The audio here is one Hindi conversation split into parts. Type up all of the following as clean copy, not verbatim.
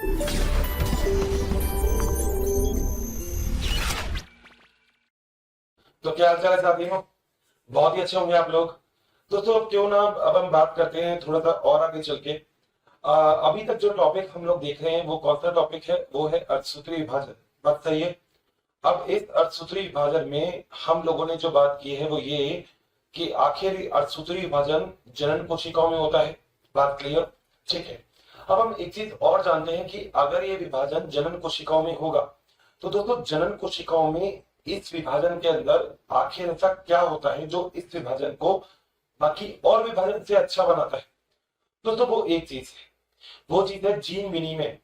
तो क्या हाल चाल है साथियों। बहुत ही अच्छे होंगे आप लोग। दोस्तों अब क्यों ना अब हम बात करते हैं थोड़ा सा और आगे चल के। अभी तक जो टॉपिक हम लोग देख रहे हैं वो कौन सा टॉपिक है, वो है अर्थसूत्री विभाजन। बात सही है। अब इस अर्थसूत्री विभाजन में हम लोगों ने जो बात की है वो ये कि आखिर अर्थसूत्री विभाजन जनन कोशिकाओं में होता है। बात क्लियर। ठीक है। अब हम एक चीज और जानते हैं कि अगर ये विभाजन जनन कोशिकाओं में होगा तो दोस्तों जनन कोशिकाओं में इस विभाजन के अंदर आखिर ऐसा क्या होता है जो इस विभाजन को बाकी और विभाजन से अच्छा बनाता है। दोस्तों वो एक चीज है, वो चीज है जीन विनिमय।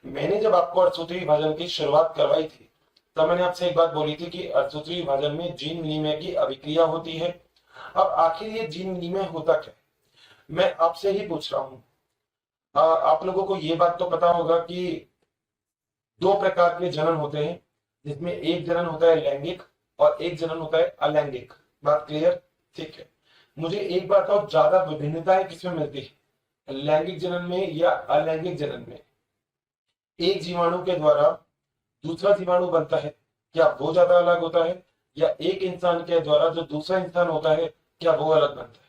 मैंने जब आपको अर्थसूत्री विभाजन की शुरुआत करवाई थी तब मैंने आपसे एक बात बोली थी कि अर्थसूत्री विभाजन में जीन विनिमय की अभिक्रिया होती है। अब आखिर ये जीन विनिमय होता क्या है, मैं आपसे ही पूछ रहा हूं। आप लोगों को ये बात तो पता होगा कि दो प्रकार के जनन होते हैं, जिसमें एक जनन होता है लैंगिक और एक जनन होता है अलैंगिक। बात क्लियर। ठीक है। मुझे एक बात और, ज्यादा विभिन्नताएं किसमें मिलती है, लैंगिक जनन में या अलैंगिक जनन में? एक जीवाणु के द्वारा दूसरा जीवाणु बनता है, क्या वो ज्यादा अलग होता है, या एक इंसान के द्वारा जो दूसरा इंसान होता है क्या वो अलग बनता है?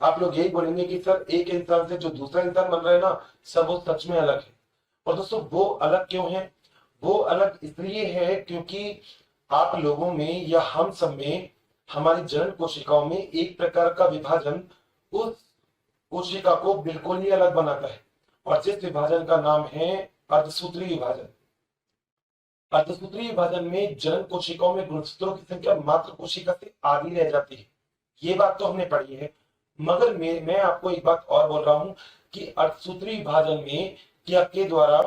आप लोग यही बोलेंगे कि सर एक इंसान से जो दूसरा इंसान बन रहा है ना सर वो सच में अलग है। और दोस्तों वो अलग क्यों है? वो अलग इसलिए है क्योंकि आप लोगों में या हम सब में हमारी जनन कोशिकाओं में एक प्रकार का विभाजन उस कोशिका को बिल्कुल ही अलग बनाता है, और जिस विभाजन का नाम है अर्धसूत्री विभाजन। अर्धसूत्री विभाजन में जनन कोशिकाओं में गुणसूत्रों की संख्या मात्र कोशिका से आधी रह जाती है। ये बात तो हमने पढ़ी है। मगर मैं आपको एक बात और बोल रहा हूं कि अर्धसूत्री विभाजन में क्या के द्वारा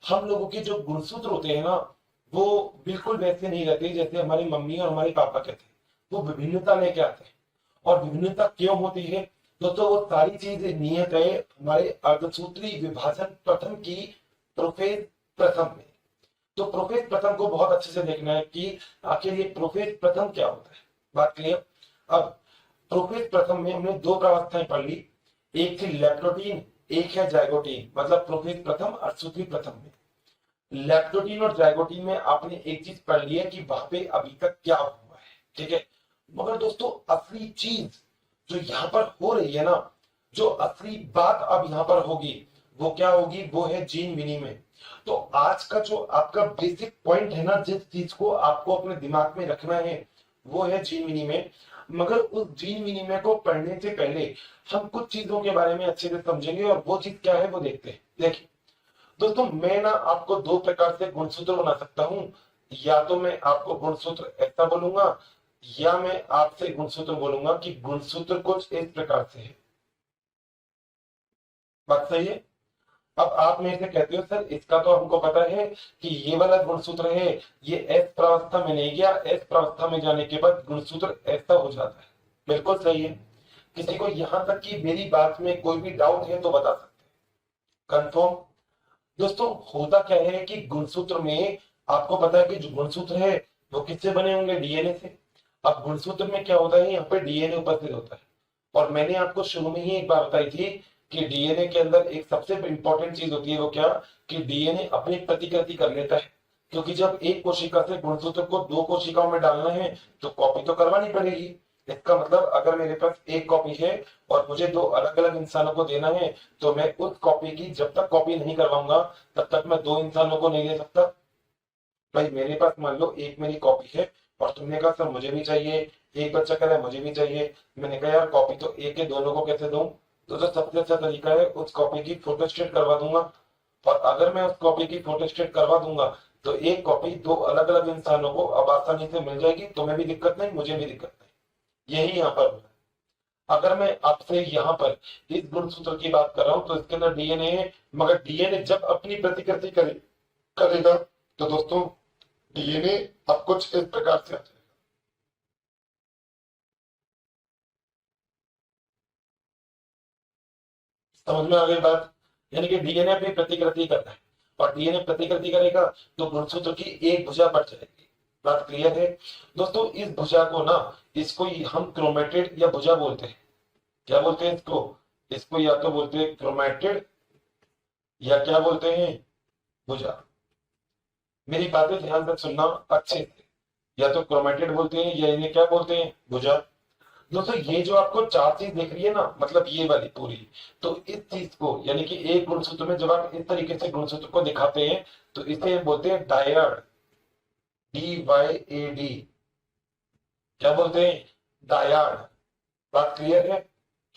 हम लोगों के जो गुणसूत्र होते हैं ना वो बिल्कुल वैसे नहीं रहते जैसे हमारी मम्मी और हमारे पापा कहते हैं। वो विभिन्नता लेके आते हैं। और विभिन्नता क्यों होती है दोस्तों? वो सारी चीज नियत है हमारे अर्धसूत्री विभाजन प्रथम की प्रोफेज प्रथम में। तो प्रोफेज प्रथम को बहुत अच्छे से देखना है कि आखिर ये प्रोफेज प्रथम क्या होता है। बात क्लियर। अब प्रोफेज प्रथम में हमने दो प्रावस्थाएं पढ़ ली, एक थी लैप्टोटीन, एक है जाइगोटीन। मतलब प्रोफेज प्रथम अर्धसूत्री प्रथम में लैप्टोटीन और जाइगोटीन में आपने एक चीज पढ़ ली है कि वहां पे अभी तक क्या हुआ है। ठीक है। मगर दोस्तों असली चीज जो यहाँ पर हो रही है ना, जो असली बात अब यहाँ पर होगी वो क्या होगी, वो है जीन विनिमय। तो आज का जो आपका बेसिक पॉइंट है ना, जिस चीज को आपको अपने दिमाग में रखना है वो है जीन विनिमय। मगर उस जीन विनिमय को पढ़ने से पहले हम कुछ चीजों के बारे में अच्छे से समझेंगे, और वो चीज क्या है वो देखते हैं। देखिए दोस्तों, मैं ना आपको दो प्रकार से गुणसूत्र बना सकता हूं। या तो मैं आपको गुणसूत्र ऐसा बोलूंगा, या मैं आपसे गुणसूत्र बोलूंगा कि गुणसूत्र कुछ इस प्रकार से है। बात सही है। अब आप मेरे से कहते हो सर इसका तो हमको पता है कि ये वाला गुणसूत्र है, ये एस प्रावस्था में नहीं गया, एस प्रावस्था में जाने के बाद गुणसूत्र ऐसा हो जाता है। बिल्कुल सही है। किसी को यहां तक कि मेरी बात में कोई भी डाउट है तो बता सकते हैं। कंफर्म। दोस्तों होता क्या है कि गुणसूत्र में आपको पता है कि जो गुणसूत्र है वो किससे बने होंगे, डीएनए से। अब गुणसूत्र में क्या होता है, यहाँ पे डीएनए उपस्थित होता है। और मैंने आपको शुरू में ही एक बात बताई थी कि डीएनए के अंदर एक सबसे इंपॉर्टेंट चीज होती है, वो क्या, कि डीएनए अपनी प्रतिकृति कर लेता है। क्योंकि जब एक कोशिका से गुणसूत्र को दो कोशिकाओं में डालना है तो कॉपी तो करवानी पड़ेगी। इसका मतलब अगर मेरे पास एक कॉपी है और मुझे दो अलग अलग इंसानों को देना है तो मैं उस कॉपी की जब तक कॉपी नहीं करवाऊंगा तब तक मैं दो इंसानों को नहीं दे सकता। भाई मेरे पास मान लो एक मेरी कॉपी है और तुमने कहा सर मुझे भी चाहिए, एक बच्चा कह रहा है मुझे भी चाहिए। मैंने कहा यार कॉपी तो एक के दोनों को कैसे दूं? तो जो सबसे अच्छा तरीका है उस कॉपी की फोटोस्टेट करवा दूंगा। और अगर मैं उस कॉपी की फोटोस्टेट करवा दूंगा तो एक कॉपी दो अलग अलग इंसानों को अब आसानी से मिल जाएगी। तुम्हें भी दिक्कत नहीं, मुझे भी दिक्कत नहीं। यही यहाँ पर है। अगर मैं आपसे यहाँ पर इस गुणसूत्र की बात कर रहा हूँ तो इसके अंदर डीएनए है, मगर डीएनए जब अपनी प्रतिकृति करेगा तो दोस्तों डीएनए अब कुछ इस प्रकार से आता है। समझ में आ गई बात? यानी कि डीएनए अपनी प्रतिकृति करता है, और डीएनए प्रतिकृति करेगा तो गुणसूत्र की एक भुजा बढ़ जाएगी। बात क्लियर है दोस्तों? इस भुजा को ना, इसको हम क्रोमेटिड या भुजा बोलते हैं। क्या बोलते हैं इसको? इसको या तो बोलते हैं क्रोमेटिड या क्या बोलते हैं, भुजा। मेरी बातें ध्यान से सुनना अच्छे से। या तो क्रोमेटिड बोलते हैं या इन्हें क्या बोलते हैं, भुजा। दोस्तों ये जो आपको चार चीज दिख रही है ना, मतलब ये वाली पूरी, तो इस चीज को यानी कि एक गुणसूत्र में जब आप इस तरीके से गुणसूत्र को दिखाते हैं तो इसे बोलते हैं डायड, DYAD। क्या बोलते हैं, डायड। बात क्लियर है,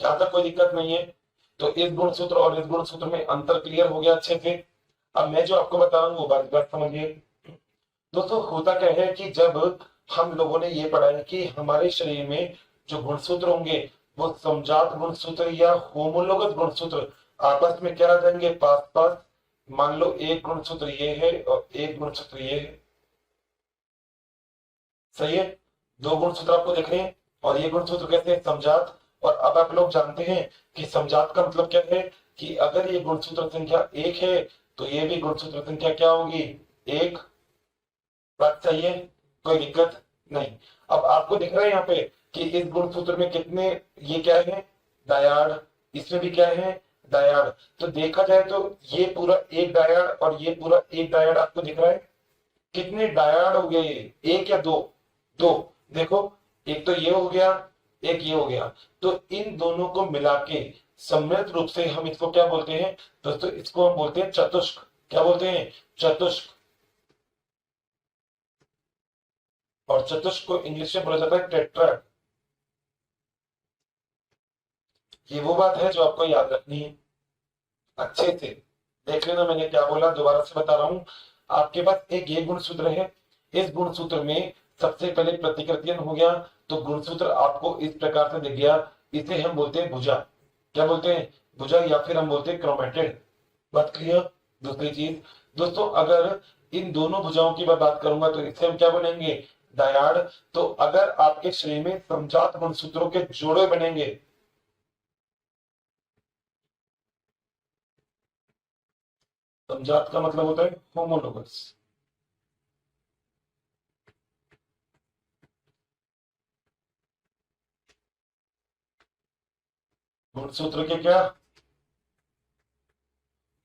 क्या तक कोई दिक्कत नहीं है। तो इस गुणसूत्र और इस गुणसूत्र में अंतर क्लियर हो गया अच्छे से। अब मैं जो आपको बता रहा हूँ वो बात समझिए। दोस्तों होता क्या है कि जब हम लोगों ने ये पढ़ा है कि हमारे शरीर में जो गुणसूत्र होंगे वो समजात गुणसूत्र या होमोलोगस गुणसूत्र आपस में क्या रह जाएंगे, पास पास। मान लो एक गुणसूत्र ये है और एक गुणसूत्र ये है, सही है। दो गुणसूत्र आपको दिख रहे हैं और ये गुणसूत्र कैसे हैं, समजात। और अब आप लोग जानते हैं कि समजात का मतलब क्या है, कि अगर ये गुणसूत्र संख्या एक है तो ये भी गुणसूत्र संख्या क्या होगी, एक। बात सही है, कोई दिक्कत नहीं। अब आपको दिख रहा है यहाँ पे कि इस गुणसूत्र में कितने, ये क्या है, डायड। इसमें भी क्या है, डायड। तो देखा जाए तो ये पूरा एक डायड और ये पूरा एक डायड आपको दिख रहा है। कितने डायड हो गए, एक या दो, दो। देखो एक तो ये हो गया, एक ये हो गया। तो इन दोनों को मिला के सम्मिलित रूप से हम इसको क्या बोलते हैं दोस्तों, इसको हम बोलते हैं चतुष्क। क्या बोलते हैं, चतुष्क। और चतुष्क को इंग्लिश में बोला जाता है टेट्राड। ये वो बात है जो आपको याद रखनी है अच्छे से। देख लेना मैंने क्या बोला, दोबारा से बता रहा हूं। आपके पास एक ये गुणसूत्र है, इस गुणसूत्र में सबसे पहले प्रतिकृतियन हो गया, तो गुणसूत्र आपको इस प्रकार से दिख गया। इसे हम बोलते हैं भुजा। क्या बोलते हैं, भुजा, या फिर हम बोलते हैं क्रोमेटेड। बात क्लियर। दूसरी चीज दोस्तों, अगर इन दोनों भुजाओं की मैं बात करूंगा तो इससे हम क्या बनेंगे, डायाड। तो अगर आपके शरीर में समजात गुणसूत्रों के जोड़े बनेंगे, समजात का मतलब होता है होमोलोगस। गुणसूत्र के क्या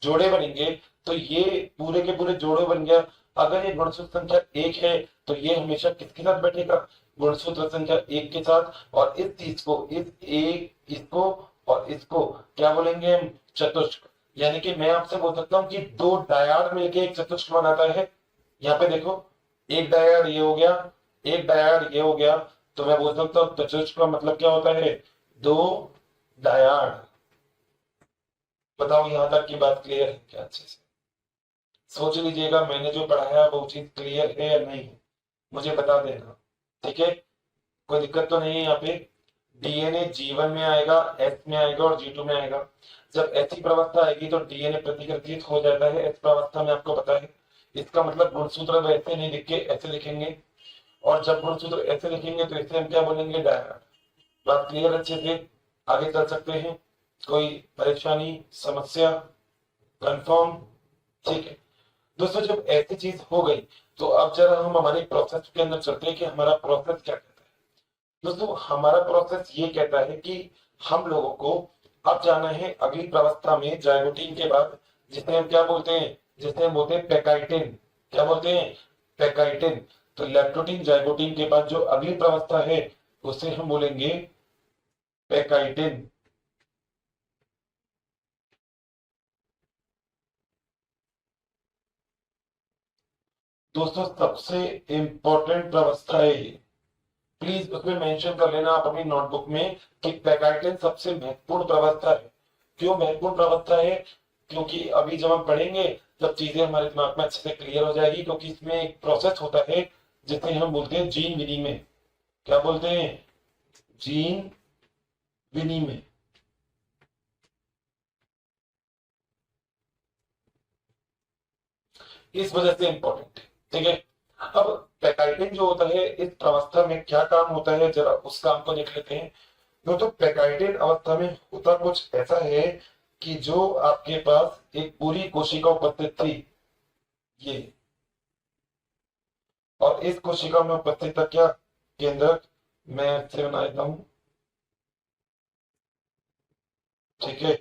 जोड़े बनेंगे, तो ये पूरे के पूरे जोड़े बन गया। अगर ये गुणसूत्र संख्या एक है तो ये हमेशा किसके साथ बैठेगा, गुणसूत्र संख्या एक के साथ। और इस चीज को, इस एक, इसको और इसको क्या बोलेंगे हम, चतुष्क। यानी कि मैं आपसे बोल सकता हूँ कि दो डायड मिलके एक चतुष्क बनाता है। यहाँ पे देखो, एक डायड ये हो गया, एक डायड ये हो गया। तो मैं बोल सकता हूँ चतुष्क का मतलब क्या होता है, दो डायड। बताओ यहाँ तक की बात क्लियर है क्या, अच्छे से सोच लीजिएगा। मैंने जो पढ़ाया वो चीज क्लियर है या नहीं, मुझे बता देना, ठीक है। कोई दिक्कत तो नहीं है यहाँ पे। डीएनए G1 में आएगा, एस में आएगा और G2 में आएगा। जब ऐसी प्रवस्था आएगी तो डीएनए प्रतिकृतित हो जाता है एस प्रवस्था में, आपको पता है। इसका मतलब गुणसूत्र वैसे नहीं लिख के ऐसे लिखेंगे, और जब गुणसूत्र ऐसे लिखेंगे तो इसे हम क्या बोलेंगे, डायड। बात क्लियर अच्छे से, आगे चल सकते हैं। कोई परेशानी, समस्या, कंफर्म, ठीक है। दोस्तों जब ऐसी चीज हो गई तो अब जरा हम हमारे प्रोसेस के अंदर चलते हैं कि हमारा प्रोसेस क्या कहता है। दोस्तों हमारा प्रोसेस ये कहता है कि हम लोगों को अब जाना है अगली प्रावस्था में, जाइगोटीन के बाद, जिसे हम क्या बोलते हैं, जिसे हम बोलते हैं पैकाइटिन। क्या बोलते हैं, पैकाइटिन। तो लैक्टोटीन जाइगोटीन के बाद जो अगली प्रावस्था है उसे हम बोलेंगे पैकाइटिन। दोस्तों सबसे इंपॉर्टेंट प्रावस्था है ये, प्लीज उसमें मेंशन कर लेना आप अपनी नोटबुक में कि पैकाइटिन सबसे महत्वपूर्ण प्रावस्था है। क्यों महत्वपूर्ण प्रावस्था है, क्योंकि अभी जब हम पढ़ेंगे तब चीजें हमारे दिमाग में अच्छे से क्लियर हो जाएगी। क्योंकि इसमें एक प्रोसेस होता है जिसे हम बोलते हैं जीन विनिमय। क्या बोलते हैं, जीन विनिमय। इस वजह से इंपॉर्टेंट है, ठीक है। अब पैकाइटिन जो होता है इस अवस्था में क्या काम होता है, जरा उस काम को देख लेते हैं। तो पैकाइटिन अवस्था में होता कुछ ऐसा है कि जो आपके पास एक पूरी कोशिका उपस्थित थी, ये, और इस कोशिका में उपस्थित था क्या, केंद्रक। मैं से बना देता हूं, ठीक है।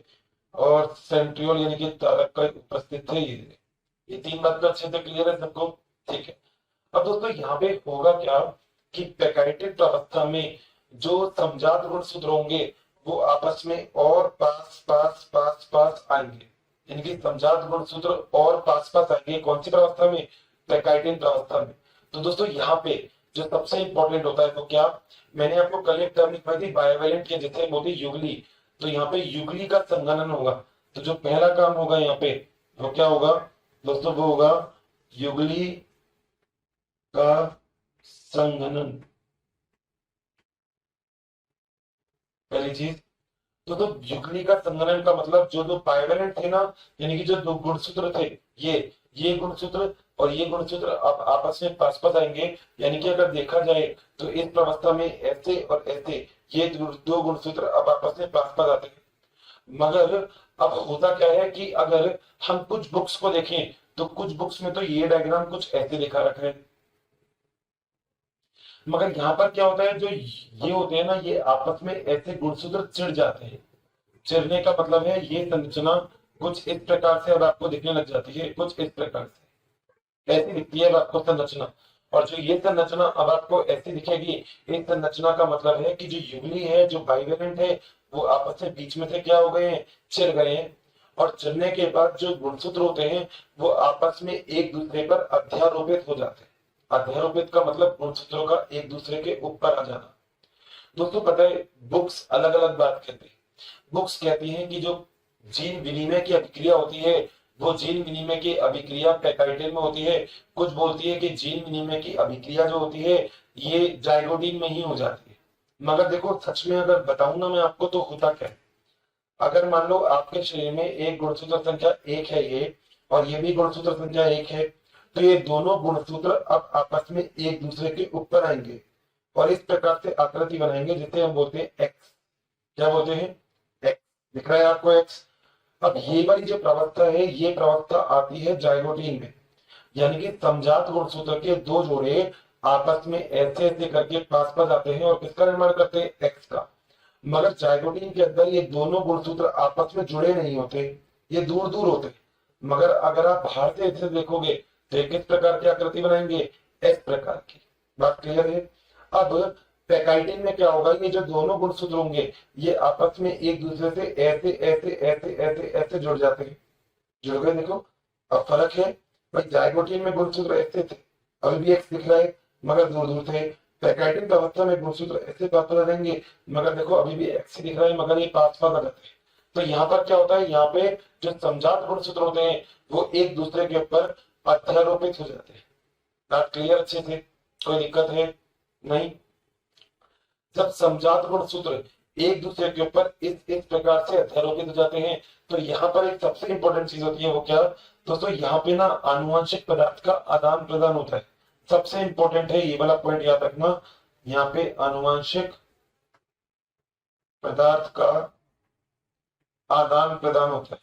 और सेंट्रियोल यानी कि तारक का उपस्थित थे ये। ये 3 बात तो अच्छे से क्लियर है सबको, ठीक है। अब दोस्तों यहाँ पे होगा क्या कि पैकाइटिक अवस्था में जो समजात गुणसूत्र होंगे वो आपस में और पास पास पास पास आएंगे। इनकी समजात गुणसूत्र और पास पास आएंगे, कौन सी अवस्था में? पैकाइटिन अवस्था में। तो दोस्तों यहाँ पे जो सबसे इंपॉर्टेंट होता है वो क्या, मैंने आपको कल एक टर्म लिखवाई थी बायोवेलेंट के, जैसे बोलते युगली। तो यहाँ पे युगली का संघनन होगा। तो जो पहला काम होगा यहाँ पे वो क्या होगा दोस्तों, वो होगा युगली का संघनन, पहली चीज। तो युगली का संघनन का मतलब जो दो बायोवेलेंट थे ना, यानी कि जो दो गुणसूत्र थे, ये गुणसूत्र और ये गुणसूत्र अब आपस में पास पास आएंगे। यानी कि अगर देखा जाए तो इस अवस्था में ऐसे और ऐसे ये दो गुणसूत्र अब आपस में पास पास आते हैं। मगर अब होता क्या है कि अगर हम कुछ बुक्स को देखें तो कुछ बुक्स में तो ये डायग्राम कुछ ऐसे दिखा रखा है, मगर यहाँ पर क्या होता है, जो ये होते हैं ना, ये आपस में ऐसे गुणसूत्र चिढ़ जाते हैं। चिढ़ने का मतलब है ये संरचना कुछ इस प्रकार से अब आपको दिखने लग जाती है, कुछ इस प्रकार से ऐसी दिखती है अब आपको संरचना। और जो ये संरचना अब आपको ऐसी दिखेगी, इस संरचना का मतलब है कि जो युगली है, जो बाइवेलेंट है, वो आपस में बीच में से क्या हो गए हैं, चिढ़ गए हैं। और चिढ़ने के बाद जो गुणसूत्र होते हैं वो आपस में एक दूसरे पर अध्यारोपित हो जाते हैं। अध्यारोपित का मतलब गुणसूत्रों का एक दूसरे के ऊपर आ जाना। दोस्तों पता है बुक्स अलग अलग बात कहती है। बुक्स कहती हैं कि जो जीन विनिमय की अभिक्रिया होती है वो जीन विनिमय की अभिक्रिया पैकाइटिन में होती है। कुछ बोलती है कि जीन विनिमय की अभिक्रिया जो होती है ये जाइगोटिन में ही हो जाती है। मगर देखो सच में अगर बताऊं ना मैं आपको तो होता क्या है, अगर मान लो आपके शरीर में एक गुणसूत्र संख्या 1 है ये, और ये भी गुणसूत्र संख्या 1 है, तो ये दोनों गुणसूत्र अब आपस में एक दूसरे के ऊपर आएंगे और इस प्रकार से आकृति बनाएंगे जिसे हम बोलते हैं एक्स। क्या बोलते हैं? एक्स। दिख रहा है आपको एक्स? अब ये वाली जो प्रवस्था है ये प्रवस्था आती है जाइगोटीन में, यानी कि समजात गुणसूत्र के दो जोड़े आपस में ऐसे ऐसे करके पास पास आते हैं और किसका निर्माण करते हैं? एक्स का। मगर जाइगोटीन के अंदर ये दोनों गुणसूत्र आपस में जुड़े नहीं होते, ये दूर दूर होते। मगर अगर आप बाहर से इसे देखोगे तो किस प्रकार की आकृति बनाएंगे? इस प्रकार की। बात क्लियर है? अब पैकाइटिन में क्या होगा, ये जो दोनों गुणसूत्र होंगे ये आपस में एक दूसरे से ऐसे ऐसे ऐसे ऐसे ऐसे जुड़ जाते हैं। जुड़ गए, देखो अब फर्क है। भाई जाइगोटीन में गुणसूत्र ऐसे थे, अभी भी एक्स दिख रहा है मगर दूर दूर थे। पैकाइटिन अवस्था में गुणसूत्र ऐसे पास पास रहेंगे, मगर देखो अभी भी एक्स दिख रहा है मगर ये पास पास आ जाते हैं। तो यहाँ पर क्या होता है, यहाँ पे जो समजात गुणसूत्र होते हैं वो एक दूसरे के ऊपर अध्यारोपित हो जाते हैं। बात क्लियर अच्छे से? कोई दिक्कत है? नहीं। जब समजात गुणसूत्र एक दूसरे के ऊपर इस प्रकार से अध्यारोपित हो जाते हैं तो यहाँ पर एक सबसे इंपॉर्टेंट चीज होती है, वो क्या दोस्तों, यहाँ पे ना आनुवंशिक पदार्थ का आदान प्रदान होता है। सबसे इंपॉर्टेंट है ये वाला पॉइंट याद रखना, यहाँ पे आनुवंशिक पदार्थ का आदान प्रदान होता है।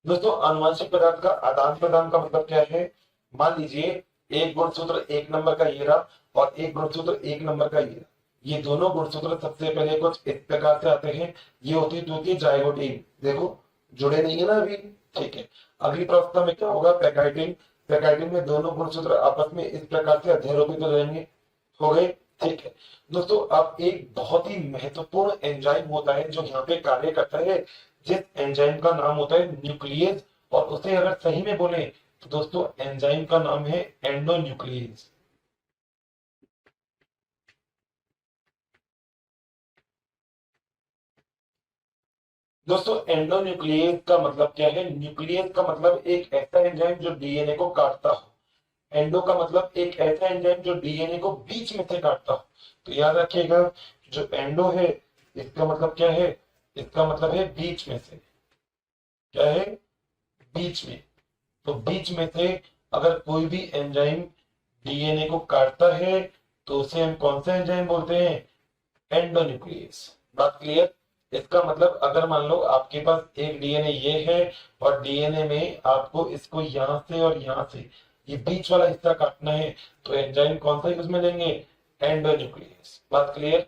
दोस्तों आनुवंशिक पदार्थ का आदान प्रदान का मतलब क्या है, मान लीजिए एक गुणसूत्र 1 नंबर का ये रहा और एक गुणसूत्र 1 नंबर का ये रहा। ये दोनों गुणसूत्र सबसे पहले कुछ इस प्रकार से आते हैं, ये होती है जाइगोटीन। देखो जुड़े नहीं है ना अभी, ठीक है। अगली प्रवस्था में क्या होगा, पैकाइटिन। पैकाइटिन में दोनों गुणसूत्र आपस में इस प्रकार से अध्यारोपित हो जाएंगे, हो गए, ठीक है। दोस्तों अब एक बहुत ही महत्वपूर्ण एंजाइम होता है जो यहाँ पे कार्य करता है, जिस एंजाइम का नाम होता है न्यूक्लियस, और उसे अगर सही में बोले तो दोस्तों एंजाइम का नाम है एंडोन्यूक्लियस। दोस्तों एंडोन्यूक्लियस का मतलब क्या है, न्यूक्लियस का मतलब एक ऐसा एंजाइम जो डीएनए को काटता हो। एंडो का मतलब एक ऐसा एंजाइम जो डीएनए को बीच में से काटता हो। तो याद रखिएगा जो एंडो है इसका मतलब क्या है, इसका मतलब है बीच में से। क्या है? बीच में। तो बीच में से अगर कोई भी एंजाइम डीएनए को काटता है तो उसे हम कौन सा एंजाइम बोलते हैं? एंडोन्यूक्लियस। बात क्लियर? इसका मतलब अगर मान लो आपके पास एक डीएनए ये है और डीएनए में आपको इसको यहां से और यहां से ये बीच वाला हिस्सा काटना है तो एंजाइम कौन सा यूज में लेंगे? एंडोन्यूक्लियस। बात क्लियर?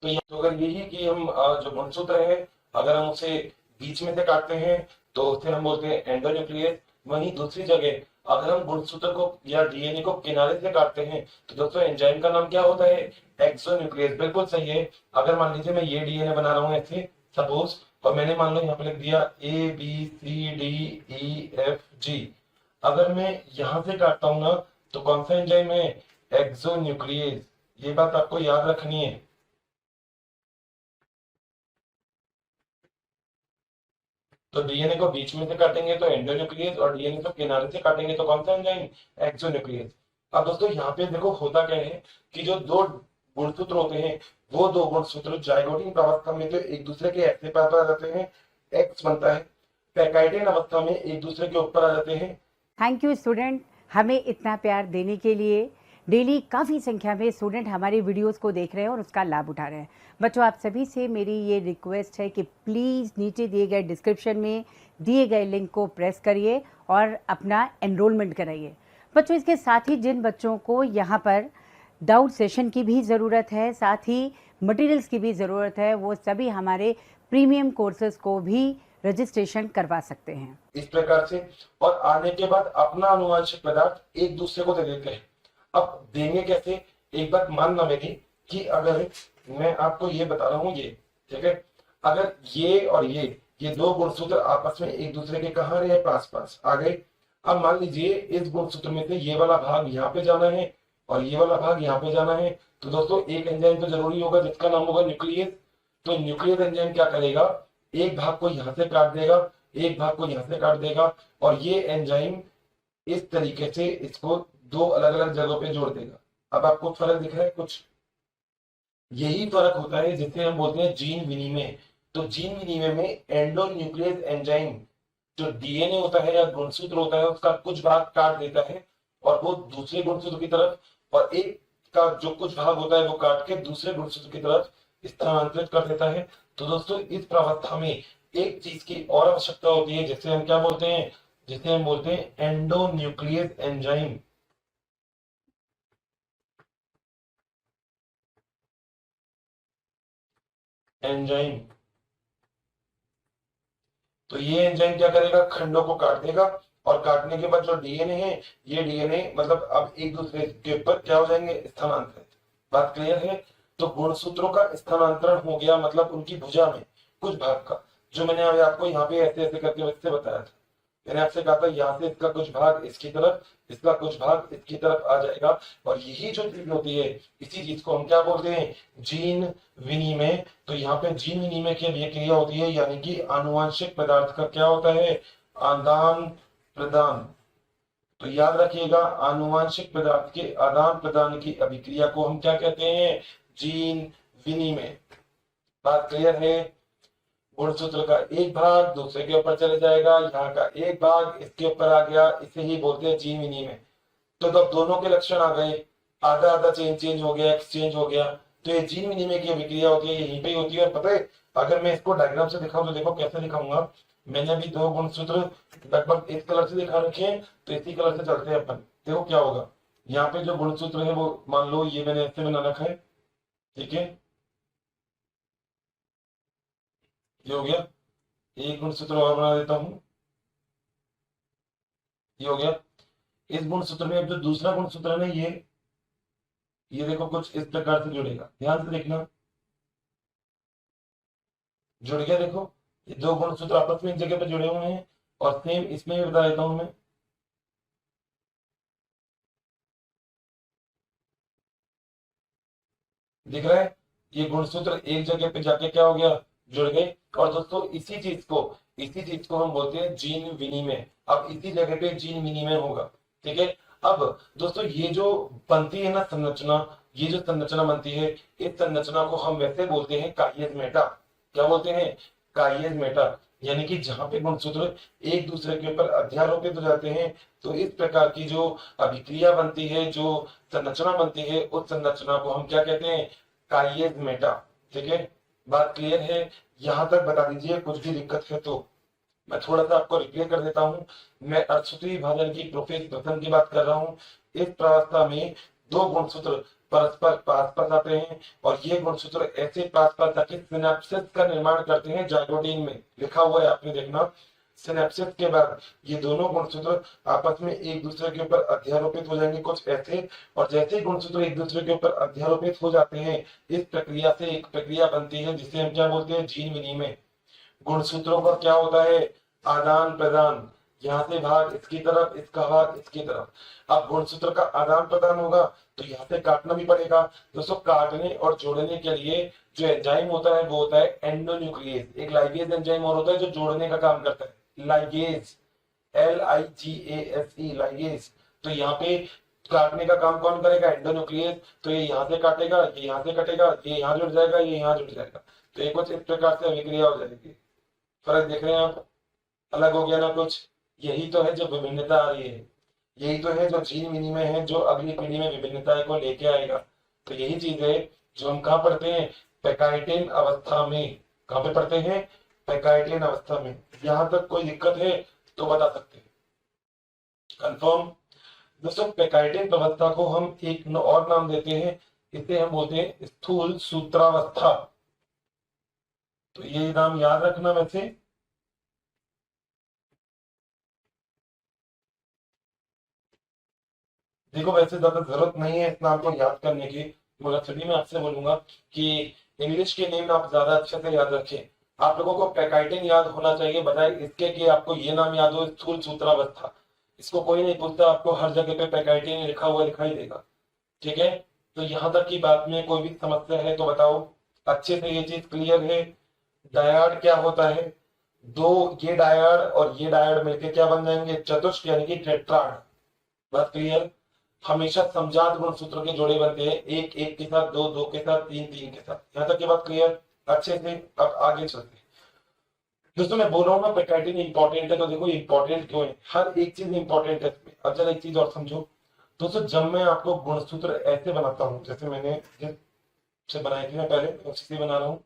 तो अगर यही कि हम जो गुणसूत्र है अगर हम उसे बीच में से काटते हैं तो उसे हम बोलते हैं एंडोन्यूक्लियस। वहीं दूसरी जगह अगर हम गुणसूत्र को या डीएनए को किनारे से काटते हैं तो दोस्तों एंजाइम का नाम क्या होता है? एक्सोन्यूक्लियस। बिल्कुल सही है। अगर मान लीजिए मैं ये डीएनए बना रहा हूँ ऐसे सपोज, और मैंने मान लो यहाँ पे लिख दिया ABCDEFG, अगर मैं यहां से काटता हूं ना तो कौन सा एंजाइम है? एक्सोन्यूक्लियस। ये बात आपको याद रखनी है। तो डीएनए को बीच में से काटेंगे तो एंडोन्यूक्लियस, और डीएनए को किनारे से काटेंगे तो कौन सा एंजाइम? एक्सोन्यूक्लियस। अब दोस्तों यहाँ पे देखो होता क्या है कि जो दो गुणसूत्र होते हैं वो दो गुणसूत्र जाइगोटिक अवस्था में तो एक दूसरे के ऐसे पास आ जाते हैं, एक्स बनता है। पैकाइटिन अवस्था में एक दूसरे के ऊपर आ जाते हैं। थैंक यू स्टूडेंट, हमें इतना प्यार देने के लिए। डेली काफ़ी संख्या में स्टूडेंट हमारी वीडियोस को देख रहे हैं और उसका लाभ उठा रहे हैं। बच्चों, आप सभी से मेरी ये रिक्वेस्ट है कि प्लीज़ नीचे दिए गए डिस्क्रिप्शन में दिए गए लिंक को प्रेस करिए और अपना एनरोलमेंट कराइए। बच्चों, इसके साथ ही जिन बच्चों को यहाँ पर डाउट सेशन की भी ज़रूरत है, साथ ही मटेरियल्स की भी ज़रूरत है, वो सभी हमारे प्रीमियम कोर्सेज को भी रजिस्ट्रेशन करवा सकते हैं इस प्रकार से। और आने के बाद अपना अनुवांशिक पदार्थ एक दूसरे को दे देते हैं। अब देंगे कैसे? एक बात मानना मेरी कि अगर मैं आपको ये बता रहा हूँ, ये ठीक है, अगर ये और ये दो गुणसूत्र आपस में एक दूसरे के कहाँ रहे? पास पास आ गए। अब मान लीजिए इस गुणसूत्र में से ये वाला भाग यहाँ पे जाना है और ये वाला भाग यहाँ पे जाना है, तो दोस्तों एक एंजाइम तो जरूरी होगा जिसका नाम होगा न्यूक्लियस। तो न्यूक्लियस एंजाइम क्या करेगा? एक भाग को यहाँ से काट देगा, एक भाग को यहाँ से काट देगा, और ये एंजाइम इस तरीके से इसको दो अलग अलग जगहों पे जोड़ देगा। अब आपको फर्क दिख रहा है कुछ? यही फर्क होता है जिसे हम बोलते हैं जीन विनिमय। तो जीन विनिमय में एंडोन्यूक्लियस एंजाइम जो डीएनए होता है या गुणसूत्र होता है उसका कुछ भाग काट देता है और वो दूसरे गुणसूत्र की तरफ, और एक का जो कुछ भाग होता है वो काट के दूसरे गुणसूत्र की तरफ स्थानांतरित कर देता है। तो दोस्तों इस प्रावस्था में एक चीज की और आवश्यकता होती है जिसे हम क्या बोलते हैं? जिसे हम बोलते हैं एंडोन्यूक्लियस एंजाइम। एंजाइम। तो ये एंजाइम क्या करेगा? खंडों को काट देगा, और काटने के बाद जो डीएनए है, ये डीएनए मतलब अब एक दूसरे के ऊपर क्या हो जाएंगे? स्थानांतरित। बात क्लियर है? तो गुणसूत्रों का स्थानांतरण हो गया, मतलब उनकी भुजा में कुछ भाग का, जो मैंने अभी आपको यहाँ पे ऐसे ऐसे करके वैसे बताया था। मैंने आपसे कहा था यहाँ से इसका कुछ भाग इसकी तरफ, इसका कुछ भाग इसकी तरफ आ जाएगा, और यही जो चीज होती है इसी चीज को हम क्या बोलते हैं? जीन विनिमय। तो यहाँ पे जीन विनिमय की ये क्रिया होती है, यानी कि आनुवंशिक पदार्थ का क्या होता है? आदान प्रदान। तो याद रखिएगा, आनुवंशिक पदार्थ के आदान प्रदान की अभिक्रिया को हम क्या कहते हैं? जीन विनिमय। बात क्लियर है? गुणसूत्र का एक भाग दूसरे के ऊपर चले जाएगा, यहाँ का एक भाग इसके ऊपर आ गया, इसे ही बोलते हैं जीन विनिमय। तो जब दोनों के लक्षण आ गए, आधा आधा चेंज हो गया, एक्सचेंज हो गया, तो ये जीन विनिमय की अभिक्रिया होती है, यहीं पे होती है। और पता है, अगर मैं इसको डायग्राम से दिखाऊं तो देखो कैसे दिखाऊंगा। मैंने अभी दो गुणसूत्र लगभग एक कलर से दिखा रखे हैं, तो इसी कलर से चलते हैं अपन। देखो क्या होगा, यहाँ पे जो गुणसूत्र है वो मान लो ये मैंने ऐसे बना रखा है, ठीक है, ये हो गया। एक गुणसूत्र और बना देता हूं, ये हो गया। इस गुणसूत्र में अब जो दूसरा गुणसूत्र है ना, ये देखो कुछ इस प्रकार से जुड़ेगा, ध्यान से देखना, जुड़ गया। देखो ये दो गुणसूत्र आपस में एक जगह पे जुड़े हुए हैं, और सेम इसमें भी बता देता हूं मैं। दिख रहा है? ये गुणसूत्र एक जगह पे जाके क्या हो गया? जुड़ गए। और दोस्तों इसी चीज को हम बोलते हैं जीन विनिमय। अब इसी जगह पे जीन विनिमय होगा, ठीक है। अब दोस्तों ये जो बनती है ना संरचना, ये जो संरचना बनती है, इस संरचना को हम वैसे बोलते हैं काइएज मेटा। क्या बोलते हैं? काइएज मेटा। यानी कि जहां पे गुणसूत्र एक दूसरे के ऊपर अध्यारोपित हो जाते हैं, तो इस प्रकार की जो अभिक्रिया बनती है, जो संरचना बनती है, उस संरचना को हम क्या कहते हैं? काइएज मेटा। ठीक है, बात क्लियर है? यहां तक बता दीजिए, कुछ भी दिक्कत है तो मैं थोड़ा सा आपको रिप्ले कर देता हूं। मैं अर्धसूत्री विभाजन की प्रोफेज प्रथम की बात कर रहा हूं। इस प्रावस्था में दो गुणसूत्र परस्पर पास पास आते हैं और ये गुणसूत्र ऐसे पास पास आके सिनेप्सिस का निर्माण करते हैं। जाइगोटीन में लिखा हुआ है, आपने देखना, सिनेप्सिस के बाद ये दोनों गुणसूत्र आपस में एक दूसरे के ऊपर अध्यारोपित हो जाएंगे कुछ ऐसे, और जैसे ही गुणसूत्र एक दूसरे के ऊपर अध्यारोपित हो जाते हैं, इस प्रक्रिया से एक प्रक्रिया बनती है जिसे हम क्या बोलते हैं, जीन विनिमय। गुणसूत्रों का क्या होता है, आदान प्रदान, यहाँ से भाग इसकी तरफ, इसका भाग इसकी तरफ। अब गुणसूत्र का आदान प्रदान होगा तो यहाँ से काटना भी पड़ेगा। दोस्तों काटने और जोड़ने के लिए जो एंजाइम होता है वो होता है एंडोन्यूक्लियेज। एक लाइगेज एंजाइम और होता है जो जोड़ने का काम करता है, लाइगेज, LIGASE, लाइगेज। तो यहाँ पे काटने का काम कौन करेगा, एंडोन्यूक्लियस। तो ये यहाँ से काटेगा, ये यहाँ से कटेगा, ये यहाँ जुड़ जाएगा, ये यहाँ जुड़ जाएगा। तो ये कुछ इस प्रकार से अभिक्रिया हो जाएगी। फर्क देख रहे हैं आप, अलग हो गया ना कुछ। यही तो है जो विभिन्नता आ रही है, यही तो है जो जीन विनिमय है, जो अगली पीढ़ी में विभिन्नता को लेके आएगा। तो यही चीज है जो हम कहाँ पढ़ते हैं, पैकाइटिन अवस्था में। कहाँ पे पढ़ते हैं, पैकाइटिन अवस्था में। यहां तक कोई दिक्कत है तो बता सकते हैं, कंफर्म। दोस्तों पैकाइटिन अवस्था को हम एक और नाम देते हैं, इसे हम बोलते हैं स्थूल सूत्रावस्था। तो ये नाम याद रखना। वैसे देखो, वैसे ज्यादा जरूरत नहीं है इस नाम को याद करने की, मगर फिर भी मैं आपसे बोलूंगा कि इंग्लिश के नेम आप ज्यादा अच्छे से याद रखें। आप लोगों को पैकाइटिन याद होना चाहिए, बजाय इसके कि आपको ये नाम याद हो, स्थूल सूत्रावस्था। इसको कोई नहीं पूछता, आपको हर जगह पे पैकाइटिन लिखा हुआ दिखाई देगा। ठीक है, तो यहां तक की बात में कोई भी समस्या है तो बताओ, अच्छे से ये चीज क्लियर है। डायड क्या होता है, दो ये डायड और ये डायड मिलकर क्या बन जाएंगे, चतुष्क यानी कि टेट्राड। बात क्लियर। हमेशा समजात गुणसूत्र के जोड़े बनते हैं, एक एक के साथ, दो दो के साथ, तीन तीन के साथ। यहाँ तक की बात क्लियर अच्छे से। अब आगे चलते हैं। दोस्तों मैं बोल रहा हूँ ना पैकाइटिन इंपॉर्टेंट है, तो देखो इंपॉर्टेंट क्यों है, हर एक चीज इंपॉर्टेंट है इसमें। अब जरा एक चीज और समझो दोस्तों, जब मैं आपको गुणसूत्र ऐसे बनाता हूँ, जैसे मैंने जिससे बनाए थे ना पहले, उसी से बना रहा हूँ।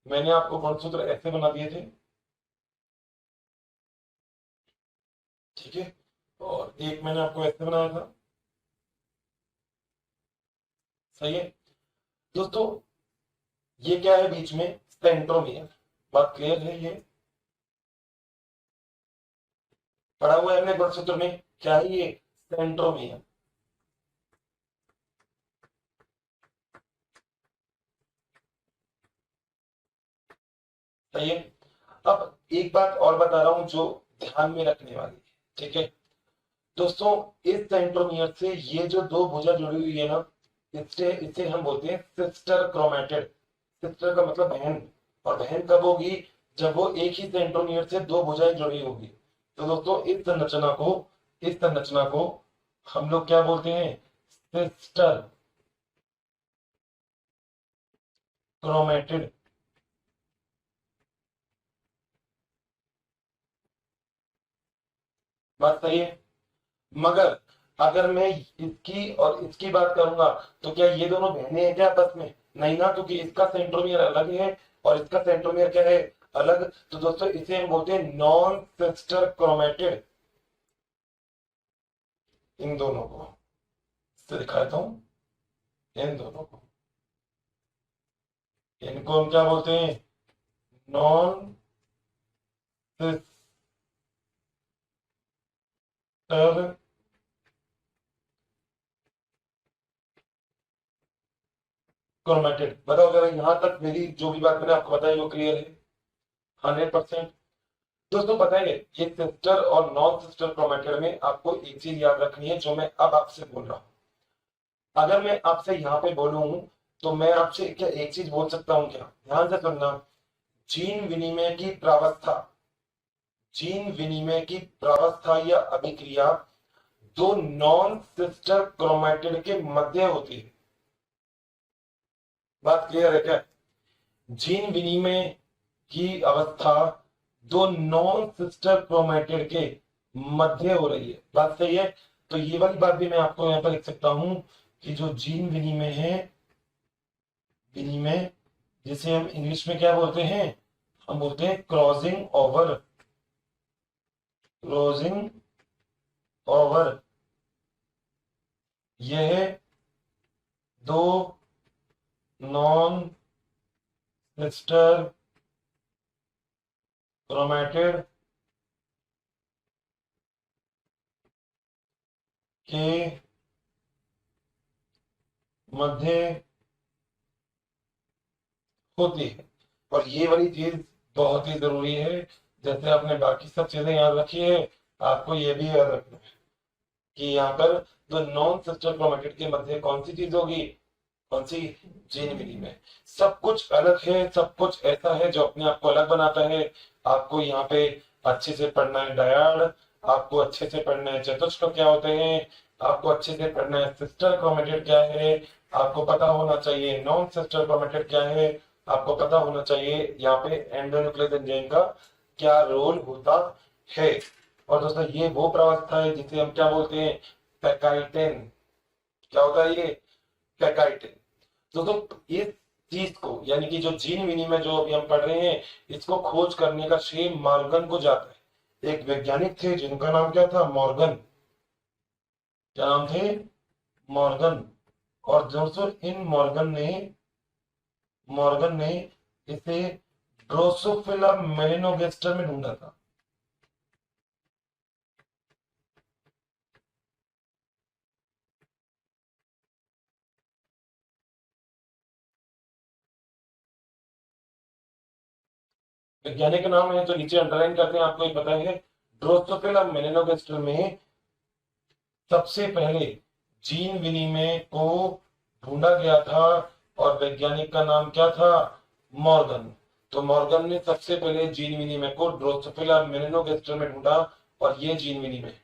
मैंने आपको गुणसूत्र ऐसे बना दिए थे, ठीक है, और एक मैंने आपको ऐसे बनाया था, सही है। दोस्तों ये क्या है बीच में, सेंट्रोमियर। बात क्लियर है, ये पढ़ा हुआ है हमने गुणसूत्र में, क्या है ये, सेंट्रोमियर। सही है। अब एक बात और बता रहा हूं जो ध्यान में रखने वाली है, ठीक है दोस्तों। इस सेंट्रोमियर से ये जो दो भुजा जुड़ी हुई है ना, इससे इसे हम बोलते हैं सिस्टर क्रोमेटिड। सिस्टर का मतलब बहन, और बहन कब होगी, जब वो एक ही सेंट्रोमियर से दो भुजाएं जुड़ी होगी। तो दोस्तों इस संरचना को हम लोग क्या बोलते हैं, सिस्टर क्रोमेटिड। बात सही है। मगर अगर मैं इसकी और इसकी बात करूंगा तो क्या ये दोनों बहनें हैं क्या आपस में, नहीं ना, क्योंकि इसका सेंट्रोमियर अलग है और इसका सेंट्रोमियर क्या है, अलग। तो दोस्तों इसे हम बोलते हैं नॉन सिस्टर क्रोमेटिड। इन दोनों को दिखा देता हूं, इन दोनों को, इनको हम क्या बोलते हैं, नॉन सिस्टर क्रोमेटिड। बताओ जरा, यहां तक मेरी जो भी बात मैंने आपको बताई वो क्लियर है 100%। दोस्तों बताइए, ये सिस्टर और नॉन सिस्टर क्रोमेटिड में आपको एक चीज याद रखनी है जो मैं अब आपसे बोल रहा हूं। अगर मैं आपसे यहाँ पे बोलूं तो मैं आपसे क्या एक चीज बोल सकता हूं क्या, ध्यान से सुनना। जीन विनिमय की प्रावस्था, जीन विनिमय की प्रावस्था या अभिक्रिया दो नॉन सिस्टर क्रोमेटिड के मध्य होती है। बात क्लियर है क्या, जीन विनिमय की अवस्था दो नॉन सिस्टर क्रोमेटिड के मध्य हो रही है। बात सही है। तो ये वाली बात भी मैं आपको यहां पर लिख सकता हूं कि जो जीन विनिमय है, विनिमय जिसे हम इंग्लिश में क्या बोलते हैं, हम बोलते हैं क्रॉसिंग ओवर। क्रॉसिंग ओवर यह दो नॉन सिस्टर क्रोमेटिड के मध्य होती है। और ये वाली चीज बहुत ही जरूरी है। जैसे आपने बाकी सब चीजें याद रखी है, आपको ये भी याद रखना है कि यहाँ पर जो नॉन सिस्टर क्रोमेटिड के मध्य कौन सी चीज होगी, कौन सी, जीन विनिमय। सब कुछ अलग है, सब कुछ ऐसा है जो अपने आप को अलग बनाता है। आपको यहाँ पे अच्छे से पढ़ना है डायड, आपको अच्छे से पढ़ना है चतुष्क क्या होते हैं, आपको अच्छे से पढ़ना है सिस्टर क्रोमेटिड क्या है, आपको पता होना चाहिए नॉन सिस्टर क्रोमेटिड क्या है, आपको पता होना चाहिए यहाँ पे एंडोन्यूक्लियस एंजाइम का क्या रोल होता है। और दोस्तों ये वो प्रावस्था है जिसे हम क्या बोलते हैं, पैकाइटिन। क्या होता है ये, पैकाइटिन। दोस्तों इस चीज को यानी कि जो जीन विनिमय जो अभी हम पढ़ रहे हैं, इसको खोज करने का श्रेय मॉर्गन को जाता है। एक वैज्ञानिक थे जिनका नाम क्या था, मॉर्गन। क्या नाम थे, मॉर्गन। और दोस्तों इन मॉर्गन ने इसे ड्रोसोफिला मेलिनोगास्टर में ढूंढा था। वैज्ञानिक का नाम है तो नीचे अंडरलाइन करते हैं, आपको ये पता है। ड्रोसोफिला मेलिनोगास्टर में सबसे पहले जीन विनिमय को ढूंढा गया था और वैज्ञानिक का नाम क्या था, मॉर्गन। तो मॉर्गन ने सबसे पहले जीन विनिमय को ड्रोसोफिला मेलिनोगास्टर में ढूंढा और ये जीन विनिमय।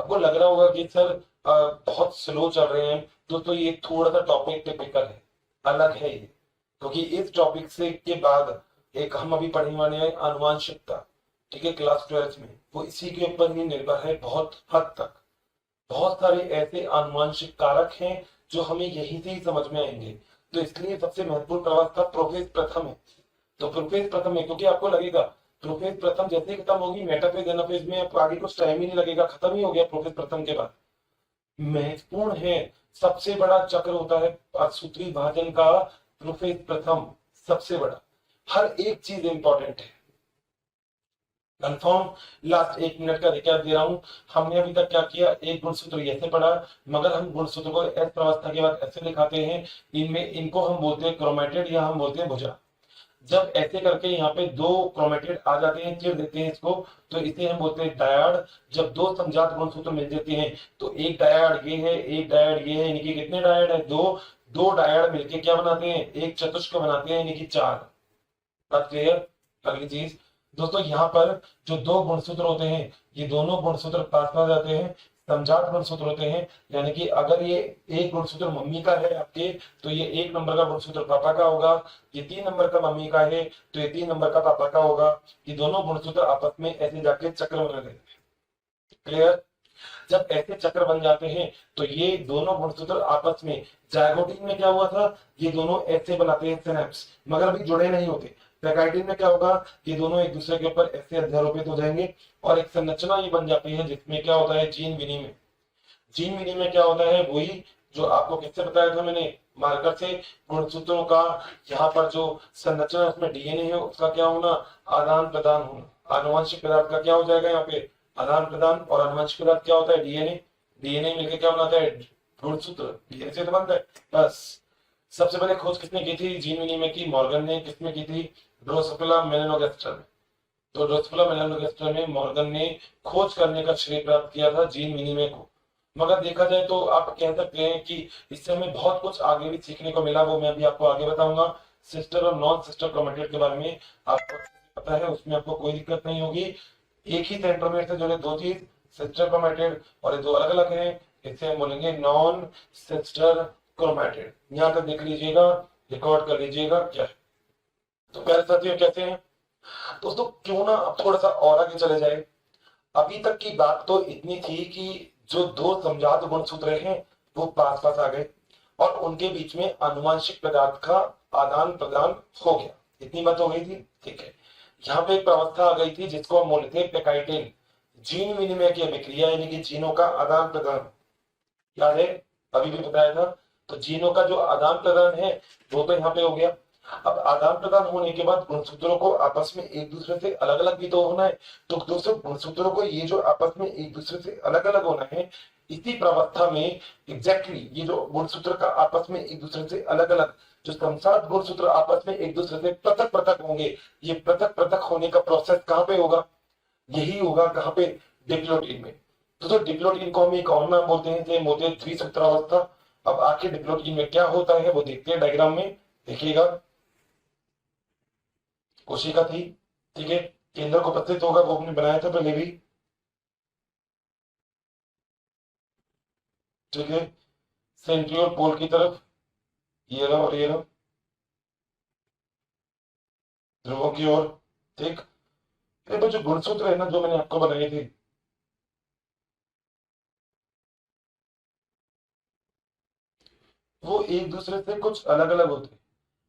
आपको लग रहा होगा कि सर बहुत स्लो चल रहे हैं, तो ये थोड़ा सा टॉपिक टिपिकल है, अलग है ये, क्योंकि इस टॉपिक से के बाद एक हम अभी पढ़ने वाले हैं आनुवंशिकता, ठीक है, क्लास 12 में। वो इसी के ऊपर ही निर्भर है बहुत हद तक। बहुत सारे ऐसे आनुवंशिक कारक हैं जो हमें यही से ही समझ में आएंगे। तो इसलिए सबसे महत्वपूर्ण प्रावस्था प्रोफेज प्रथम है। तो प्रोफेज प्रथम है क्योंकि आपको लगेगा प्रोफेज प्रथम जैसे खत्म होगी मेटाफेज एनाफेज में आपको आगे कुछ टाइम ही नहीं लगेगा, खत्म ही हो गया प्रोफेज प्रथम के बाद। महत्वपूर्ण है, सबसे बड़ा चक्र होता है सूत्री विभाजन का प्रोफेज प्रथम, सबसे बड़ा। हर एक चीज इंपॉर्टेंट है, कंफर्म। लास्ट 1 मिनट का रिकैप दे रहा हूं। हमने अभी तक क्या किया, एक गुणसूत्र ऐसे पढ़ा, मगर हम गुणसूत्र को एस प्रावस्था के बाद ऐसे दिखाते हैं। इनमें इनको हम बोलते हैं क्रोमेटिड या हम बोलते हैं भुजा। जब ऐसे करके यहाँ पे दो क्रोमेटिड आ जाते हैं, चिर देते हैं इसको, तो इसे हम बोलते हैं डायड। जब दो समजात गुणसूत्र मिल जाते हैं तो एक डायड ये है, एक डायड ये है, यानी कि कितने डायड है, दो। दो डायड मिलके क्या बनाते हैं, एक चतुष्क बनाते हैं, यानी कि 4। बात क्लियर। अगली चीज दोस्तों, यहाँ पर जो दो गुणसूत्र होते हैं, ये दोनों गुणसूत्र पास पास जाते हैं, समजात गुणसूत्र होते हैं। यानी कि अगर ये एक गुणसूत्र मम्मी का है आपके, तो ये 1 नंबर का गुणसूत्र पापा का होगा। ये 3 नंबर का मम्मी का है तो ये 3 नंबर का पापा का होगा। ये दोनों गुणसूत्र आपस में ऐसे जाके चक्र बना देते हैं। क्लियर। जब ऐसे चक्र बन जाते हैं तो ये दोनों गुणसूत्र आपस में, जायगोटिन में क्या हुआ था, ये दोनों ऐसे बनाते हैं सिनेप्स, मगर अभी जुड़े नहीं होते। पैकाइटिन में क्या होगा, ये दोनों एक दूसरे के ऊपर ऐसे अध्यारोपित हो जाएंगे और एक संरचना ये बन जाती है जिसमें क्या होता है, जीन विनिमय। जीन विनिमय क्या होता है, वही जो आपको किससे बताया था मैंने, मार्कर से। गुणसूत्रों का यहाँ पर जो संरचना उसमें डीएनए है उसका क्या होना, आदान प्रदान होना। आनुवंशिक पदार्थ का क्या हो जाएगा यहाँ पे, आदान प्रदान। और आनुवंशिक पदार्थ क्या होता है, डीएनए। डीएनए मिलकर क्या बनाता है, गुणसूत्र। डीएनए से तो बनता है। बस सबसे पहले खोज किसने की थी जीन विनिमय की, मॉर्गन ने। किसमें की थी, ड्रोसोफिला मेलिनोगास्टर में। तो ड्रोसोफिला मेलिनोगास्टर में मॉर्गन ने खोज करने का श्रेय प्राप्त किया था जीन विनिमय को। मगर देखा जाए तो आप कह सकते हैं कि इससे हमें बहुत कुछ आगे भी सीखने को मिला, वो मैं अभी आपको आगे बताऊंगा। सिस्टर और नॉन सिस्टर क्रोमेटिड के बारे में आपको पता है, उसमें आपको कोई दिक्कत नहीं होगी। एक ही सेंट्रोमेर से जुड़े दो चीज, सिस्टर क्रोमेटिड, और ये दो अलग अलग है, इसे हम बोलेंगे नॉन सिस्टर क्रोमेटिड। यहां तक देख लीजिएगा, रिकॉर्ड कर लीजिएगा क्या है। तो प्यारे साथियों कैसे हैं दोस्तों, क्यों ना अब थोड़ा सा और आगे चले जाए। अभी तक की बात तो इतनी थी कि जो दो समजात गुणसूत्र हैं वो पास पास आ गए और उनके बीच में आनुवंशिक पदार्थ का आदान प्रदान हो गया, इतनी बात हो गई थी। ठीक है, यहाँ पे एक प्रावस्था आ गई थी जिसको हम बोलते हैं पैकाइटिन, जीन विनिमय की अभिक्रिया, यानी कि जीनों का आदान प्रदान। याद है, अभी भी बताया था। तो जीनों का जो आदान प्रदान है वो तो यहाँ पे हो गया। अब आदान प्रदान होने के बाद गुणसूत्रों को आपस में एक दूसरे से अलग अलग भी तो होना है। तो दोस्तों गुणसूत्रों को ये जो आपस में एक दूसरे से अलग अलग होना है, इसी प्रावस्था में एग्जैक्टली ये जो गुणसूत्र का आपस में एक दूसरे से अलग अलग जो समसात गुणसूत्र आपस में एक दूसरे से पृथक पृथक होंगे, ये पृथक पृथक होने का प्रोसेस कहाँ पे होगा? यही होगा कहाँ पे? डिप्लोटीन में। तो डिप्लोटीन को हम एक और नाम बोलते हैं, जैसे मोटे द्विसूत्रावस्था। अब आखिर डिप्लोटीन में क्या होता है वो देखते हैं डायग्राम में। देखिएगा, कोशिका थी, ठीक है, केंद्र को उपस्थित होगा, वो हमने बनाया था पहले भी, ठीक है, सेंट्रियोल पोल की तरफ ये रहा और ये रहा, ध्रुवों की ओर, ठीक। ये जो गुणसूत्र है ना जो मैंने आपको बनाए थे, वो एक दूसरे से कुछ अलग अलग होते हैं।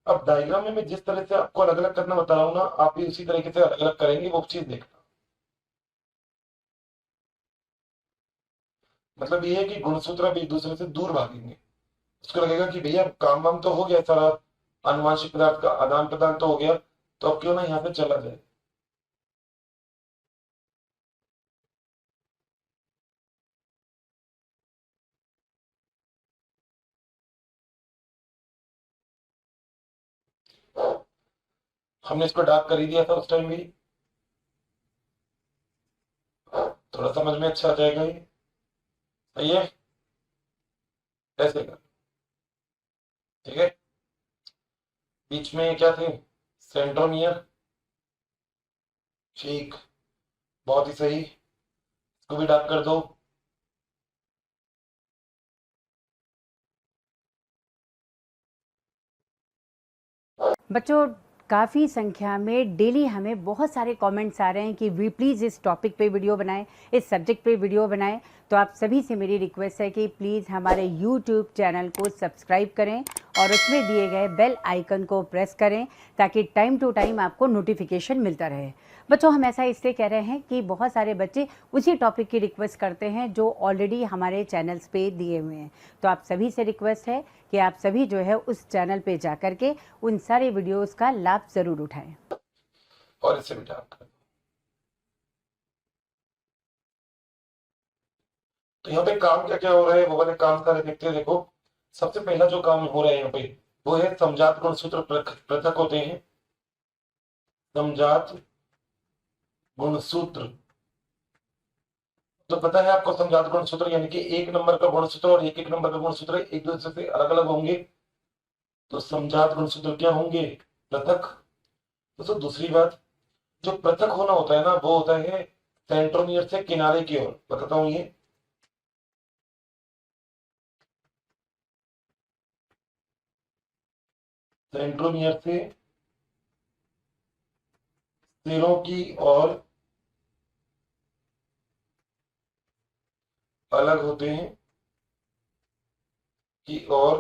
अब डायग्राम में मैं जिस तरह से आपको अलग अलग करना बता रहा हूँ ना, आप भी उसी तरीके से अलग अलग करेंगे, वो चीज देखना। मतलब ये है कि गुणसूत्र अब एक दूसरे से दूर भागेंगे। उसको लगेगा कि भैया काम वाम तो हो गया सारा, आनुवांशिक पदार्थ का आदान प्रदान तो हो गया, तो अब क्यों ना यहाँ पे चला जाए। हमने इसको डार्क कर ही दिया था उस टाइम भी, थोड़ा समझ में अच्छा आ जाएगा ये। सही है, ऐसे कर, ठीक है। बीच में क्या थे? सेंट्रोमियर, ठीक, बहुत ही सही, इसको भी डार्क कर दो। बच्चों काफ़ी संख्या में डेली हमें बहुत सारे कमेंट्स आ रहे हैं कि वी प्लीज़ इस टॉपिक पे वीडियो बनाएं, इस सब्जेक्ट पे वीडियो बनाएं। तो आप सभी से मेरी रिक्वेस्ट है कि प्लीज़ हमारे यूट्यूब चैनल को सब्सक्राइब करें और उसमें दिए गए बेल आइकन को प्रेस करें ताकि टाइम टू टाइम आपको नोटिफिकेशन मिलता रहे। बच्चों हम ऐसा इसलिए कह रहे हैं कि बहुत सारे बच्चे उसी टॉपिक की रिक्वेस्ट करते हैं जो ऑलरेडी हमारे चैनल्स पे दिए हुए हैं। तो आप सभी से रिक्वेस्ट है कि आप सभी जो है उस चैनल पे जा करके उन सारे वीडियोस का लाभ ज़रूर उठाएं। और इसे भी डार्क कर दो। तो यहाँ पे काम क्या क्या हो रहा है वो वाले काम सारे देखते हैं। देखो, सबसे पहला जो काम हो रहा है यहाँ पे वो है समजात गुणसूत्र पृथक होते हैं। समजात गुणसूत्र, तो पता है आपको समजात गुणसूत्र यानी कि एक नंबर का गुणसूत्र और एक नंबर का गुणसूत्र एक दूसरे से अलग अलग होंगे। तो समजात गुणसूत्र क्या होंगे? पृथक। तो दूसरी बात, जो पृथक होना होता है ना वो होता है सेंट्रोमियर से किनारे की ओर। बताता हूं ये, सेंट्रोमियर से सिरों की ओर अलग होते हैं, की ओर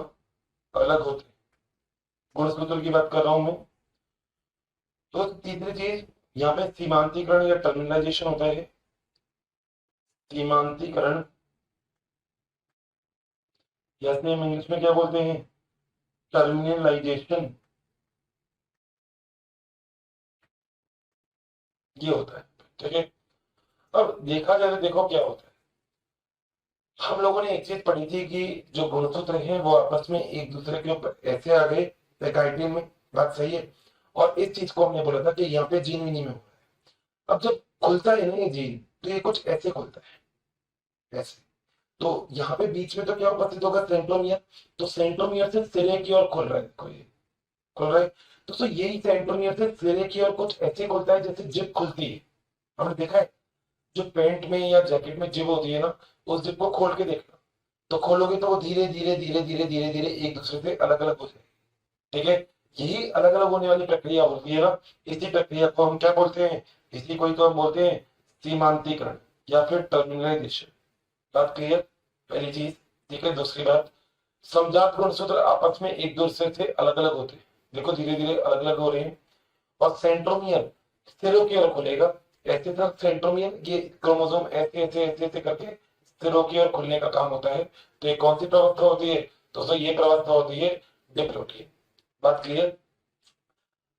अलग होते हैं। गुणसूत्र की बात कर रहा हूं मैं। तो तीसरी चीज यहाँ पे सीमांतीकरण या टर्मिनलाइजेशन होता है। सीमांतीकरण, जैसे हम इंग्लिश में क्या बोलते हैं? टर्मिनलाइजेशन, ये होता है, ठीक है। अब देखा जाए तो देखो क्या होता है, हम लोगों ने एक चीज पढ़ी थी कि जो गुणसूत्र हैं वो आपस में एक दूसरे के ऊपर ऐसे आ गए पैकाइटिन में, बात सही है। और इस चीज को हमने बोला था कि यहाँ पे जीन विनिमय हो रहा है। अब जब खुलता है ना ये जीन, तो ये कुछ ऐसे खुलता है, ऐसे। तो यहाँ पे बीच में तो क्या उपस्थित होगा? सेंट्रोमियर। तो सेंट्रोमियर से सिरे की ओर खुल रहा है, देखो ये खुल रहा है। तो यही सेंट्रोमियर से सिरे की ओर कुछ ऐसे खुलता है जैसे जिप खुलती है। हमने देखा है जो पैंट में या जैकेट में जिप होती है ना, उस जिप को खोल के देखना, तो खोलोगे तो वो धीरे धीरे धीरे धीरे धीरे धीरे एक दूसरे से अलग अलग हो जाएगी, ठीक है। यही अलग अलग होने वाली प्रक्रिया होती है ना, इसी प्रक्रिया को हम क्या बोलते हैं? इसी को ही तो हम बोलते हैं सीमांतीकरण या फिर टर्मिनलाइजेशन। बात क्लियर? पहली चीज, ठीक है। दूसरी बात, समजात गुणसूत्र आपस में एक दूसरे से अलग अलग होते हैं, देखो धीरे धीरे अलग अलग हो रहे हैं। और सेंट्रोमियर सिरों की ओर खुलेगा, ऐसे तक सेंट्रोमियर ये क्रोमोसोम ऐसे ऐसे ऐसे ऐसे करके सिरों की ओर खुलने का काम होता है। तो ये कौन सी प्रवस्था होती है? दोस्तों ये प्रवस्था होती है डिप्लोटीन। बात क्लियर।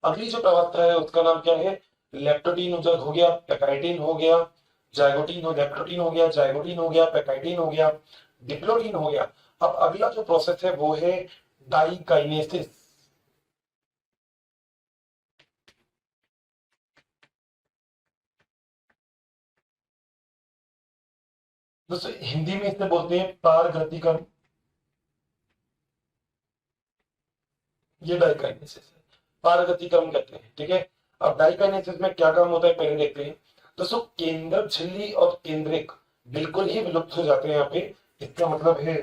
अगली जो प्रवस्था है उसका नाम क्या है, लेप्टोटीन हो गया, पेकाइटिन हो गया, जाइगोटीन हो, लेप्टोटीन हो गया, जाइगोटीन हो गया, पेकाइटिन हो गया, डिप्लोटीन हो गया। अब अगला जो प्रोसेस है वो है डाइकाइनेसिस। दोस्तों हिंदी में इसे बोलते हैं पारगतिकरण, ये डाइकाइनेसिस है, पारगतिकरण कहते हैं। ठीक है, अब डाइकाइनेसिस में क्या काम होता है पहले देखते हैं। दोस्तों केंद्रक झिल्ली और केंद्रिक बिल्कुल ही विलुप्त हो जाते हैं यहाँ पे। इसका मतलब है,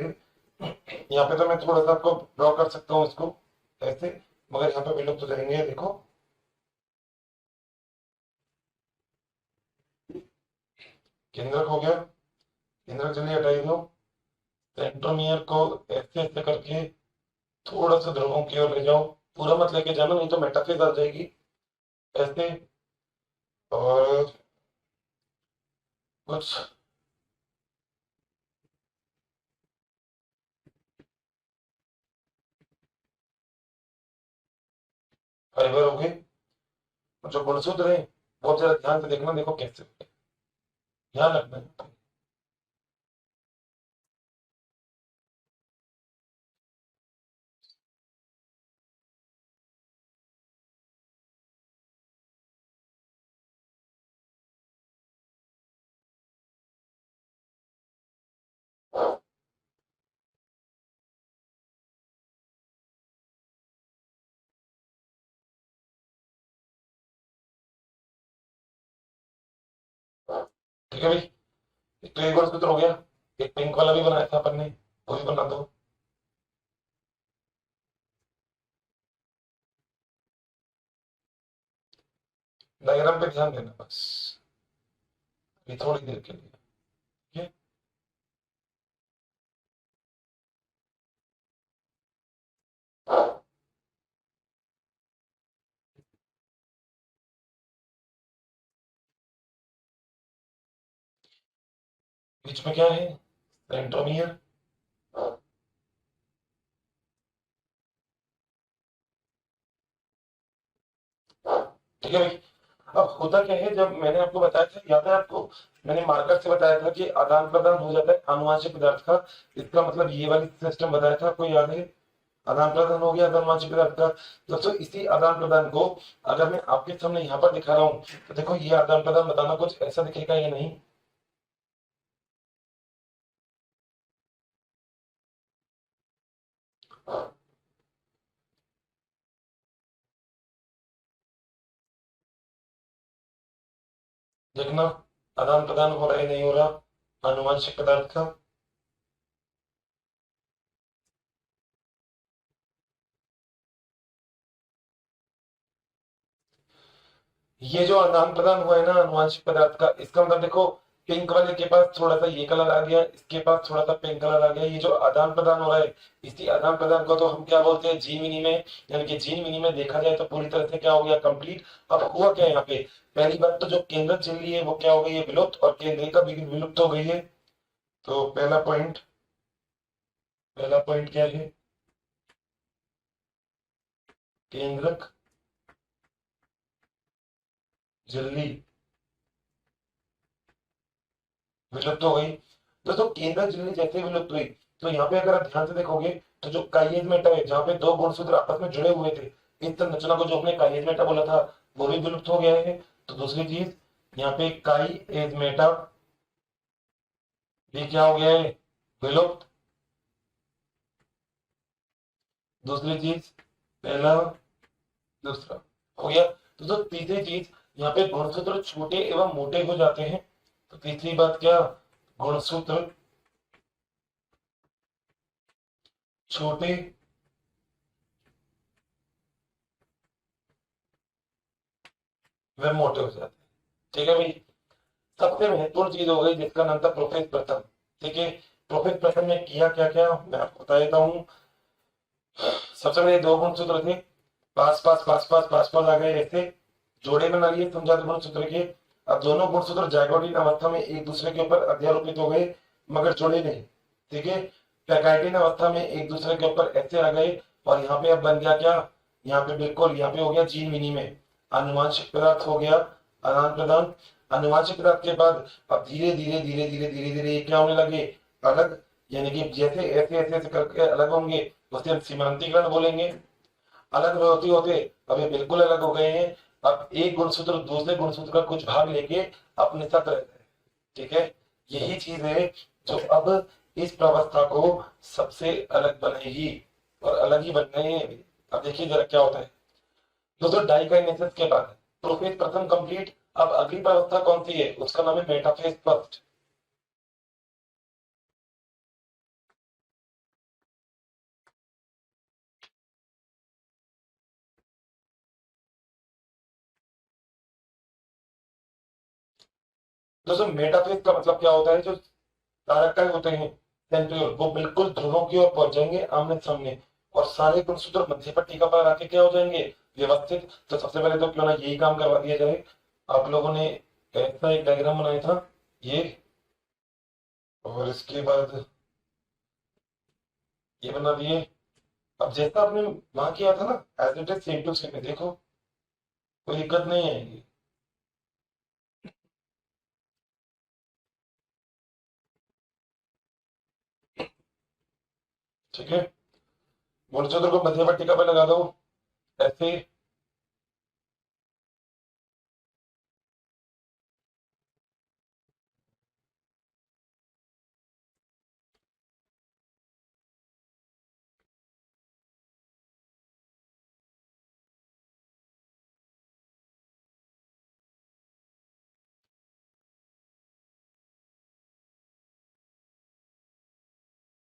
यहाँ पे तो मैं थोड़ा सा आपको ड्रॉ कर सकता हूँ इसको ऐसे, मगर यहाँ पे विलुप्त हो जाएंगे। देखो केंद्रक हो गया, केंद्रक झिल्ली हटाई दो, सेंट्रोमियर को ऐसे ऐसे करके थोड़ा सा ध्रुवों की ओर ले जाओ, पूरा मत लेके जाना नहीं तो मेटाफेज आ जाएगी ऐसे। और कुछ फाइबर हो गए, जो गुणसूत्र है बहुत ज्यादा ध्यान से देखना, देखो कैसे होते हैं, ध्यान रखना है। ठीक है भाई, एक तो एक गुणसूत्र हो गया, एक पिंक वाला भी बनाया था अपन ने, वो भी बना दो। डायग्राम पे ध्यान देना बस, अभी थोड़ी देर के लिए। ठीक है, बीच में क्या है, सेंट्रोमियर। ठीक है भाई, अब होता क्या है, जब मैंने आपको बताया था, याद है आपको, मैंने मार्कर से बताया था कि आदान प्रदान हो जाता है आनुवंशिक पदार्थ का। इसका मतलब ये वाली सिस्टम बताया था, आपको याद है, आदान प्रदान हो गया आनुवंशिक पदार्थ का। दोस्तों इसी आदान प्रदान को अगर मैं आपके सामने यहाँ पर दिखा रहा हूँ तो देखो ये आदान प्रदान बताना कुछ ऐसा दिखेगा या नहीं। देखना आदान प्रदान हो रहा है नहीं हो रहा आनुवंशिक पदार्थ का। ये जो आदान प्रदान हुआ है ना आनुवंशिक पदार्थ का, इसका मतलब देखो पिंक वाले के पास थोड़ा सा ये कलर आ गया, इसके पास थोड़ा सा पिंक कलर आ गया। ये जो आदान प्रदान हो रहा है, इसी आदान प्रदान को तो हम क्या बोलते हैं, जीन विनिमय। यानी कि जीन विनिमय देखा जाए तो पूरी तरह से क्या हो गया, कंप्लीट। अब हुआ क्या यहाँ पे, पहली बात तो जो केंद्र झिल्ली है वो क्या हो गई है, विलुप्त, और केंद्रिका भी विलुप्त हो गई है। तो पहला पॉइंट क्या है, केंद्रक झिल्ली विलुप्त हो गई। दोस्तों केंद्रक झिल्ली जैसे विलुप्त हुई, तो यहाँ पे अगर आप ध्यान से देखोगे तो जो काइनेज मेटा है, जहाँ पे दो गुणसूत्र आपस में जुड़े हुए थे, इस संरचना को जो अपने काइनेज मेटा बोला था वो भी विलुप्त हो गया है। तो दूसरी चीज यहाँ पे काइनेज मेटा भी क्या हो गया है, विलुप्त। दूसरी चीज, पहला दूसरा हो गया। तो जो तीसरी चीज, यहाँ पे गुणसूत्र छोटे एवं मोटे हो जाते हैं। तो तीसरी बात क्या, गुणसूत्र छोटे व मोटे हो जाते हैं। ठीक है भाई, सबसे महत्वपूर्ण चीज हो गई जिसका नाम था प्रोफेस प्रथम। ठीक है, प्रोफेस प्रथम ने किया क्या क्या मैं आपको बता देता हूँ। सबसे पहले दो गुणसूत्र थे, पास पास पास पास पास पास आ गए ऐसे, जोड़े बना लिए समझाते गुणसूत्र के। अब दोनों गुणसूत्र जाइगोटीन अवस्था में एक दूसरे के ऊपर अध्यारोपित हो गए, मगर जुड़े नहीं। ठीक है, पैकाइटिन अवस्था में एक दूसरे के ऊपर ऐसे आ गए और यहाँ पे अब बन गया क्या, यहाँ पे बिल्कुल यहाँ पे हो गया जीन विनिमय, आनुवांशिक पदार्थ हो गया आदान प्रदान। आनुवांशिक पदार्थ के बाद अब धीरे धीरे धीरे धीरे धीरे धीरे ये क्या होने लगे, अलग, यानी कि जैसे ऐसे ऐसे ऐसे करके अलग होंगे उसे हम सीमांतीकरण बोलेंगे। अलग होते होते अब ये बिल्कुल अलग हो गए हैं। अब एक गुणसूत्र दूसरे गुणसूत्र का कुछ भाग लेके अपने साथ रहता है, ठीक है। यही चीज है जो अब इस प्रावस्था को सबसे अलग बनेगी और अलग ही बन गए हैं अभी। अब देखिए जरा क्या होता है दोस्तों, डाइकाइनेसिस के बाद प्रोफेज प्रथम कंप्लीट। अब अगली प्रावस्था कौन सी है, उसका नाम है मेटाफेज फर्स्ट। दोस्तों मेटाफेज का मतलब क्या होता है, जो तारकाएं होते हैं सेंट्रियोल वो बिल्कुल ध्रुवों की ओर पहुंच जाएंगे आमने सामने, और सारे गुणसूत्र मध्य पट्टिका पर आके क्या हो जाएंगे, व्यवस्थित। तो सबसे पहले तो क्यों ना यही काम करवा दिया जाए। आप लोगों ने ऐसा एक डायग्राम बनाया था ये, और इसके बाद ये बना दिए। अब जैसा आपने वहां किया था ना as it is same to same, देखो कोई दिक्कत नहीं आएगी। ठीक है, गुणसूत्र को मध्य पट्टिका पर लगा दो ऐसे।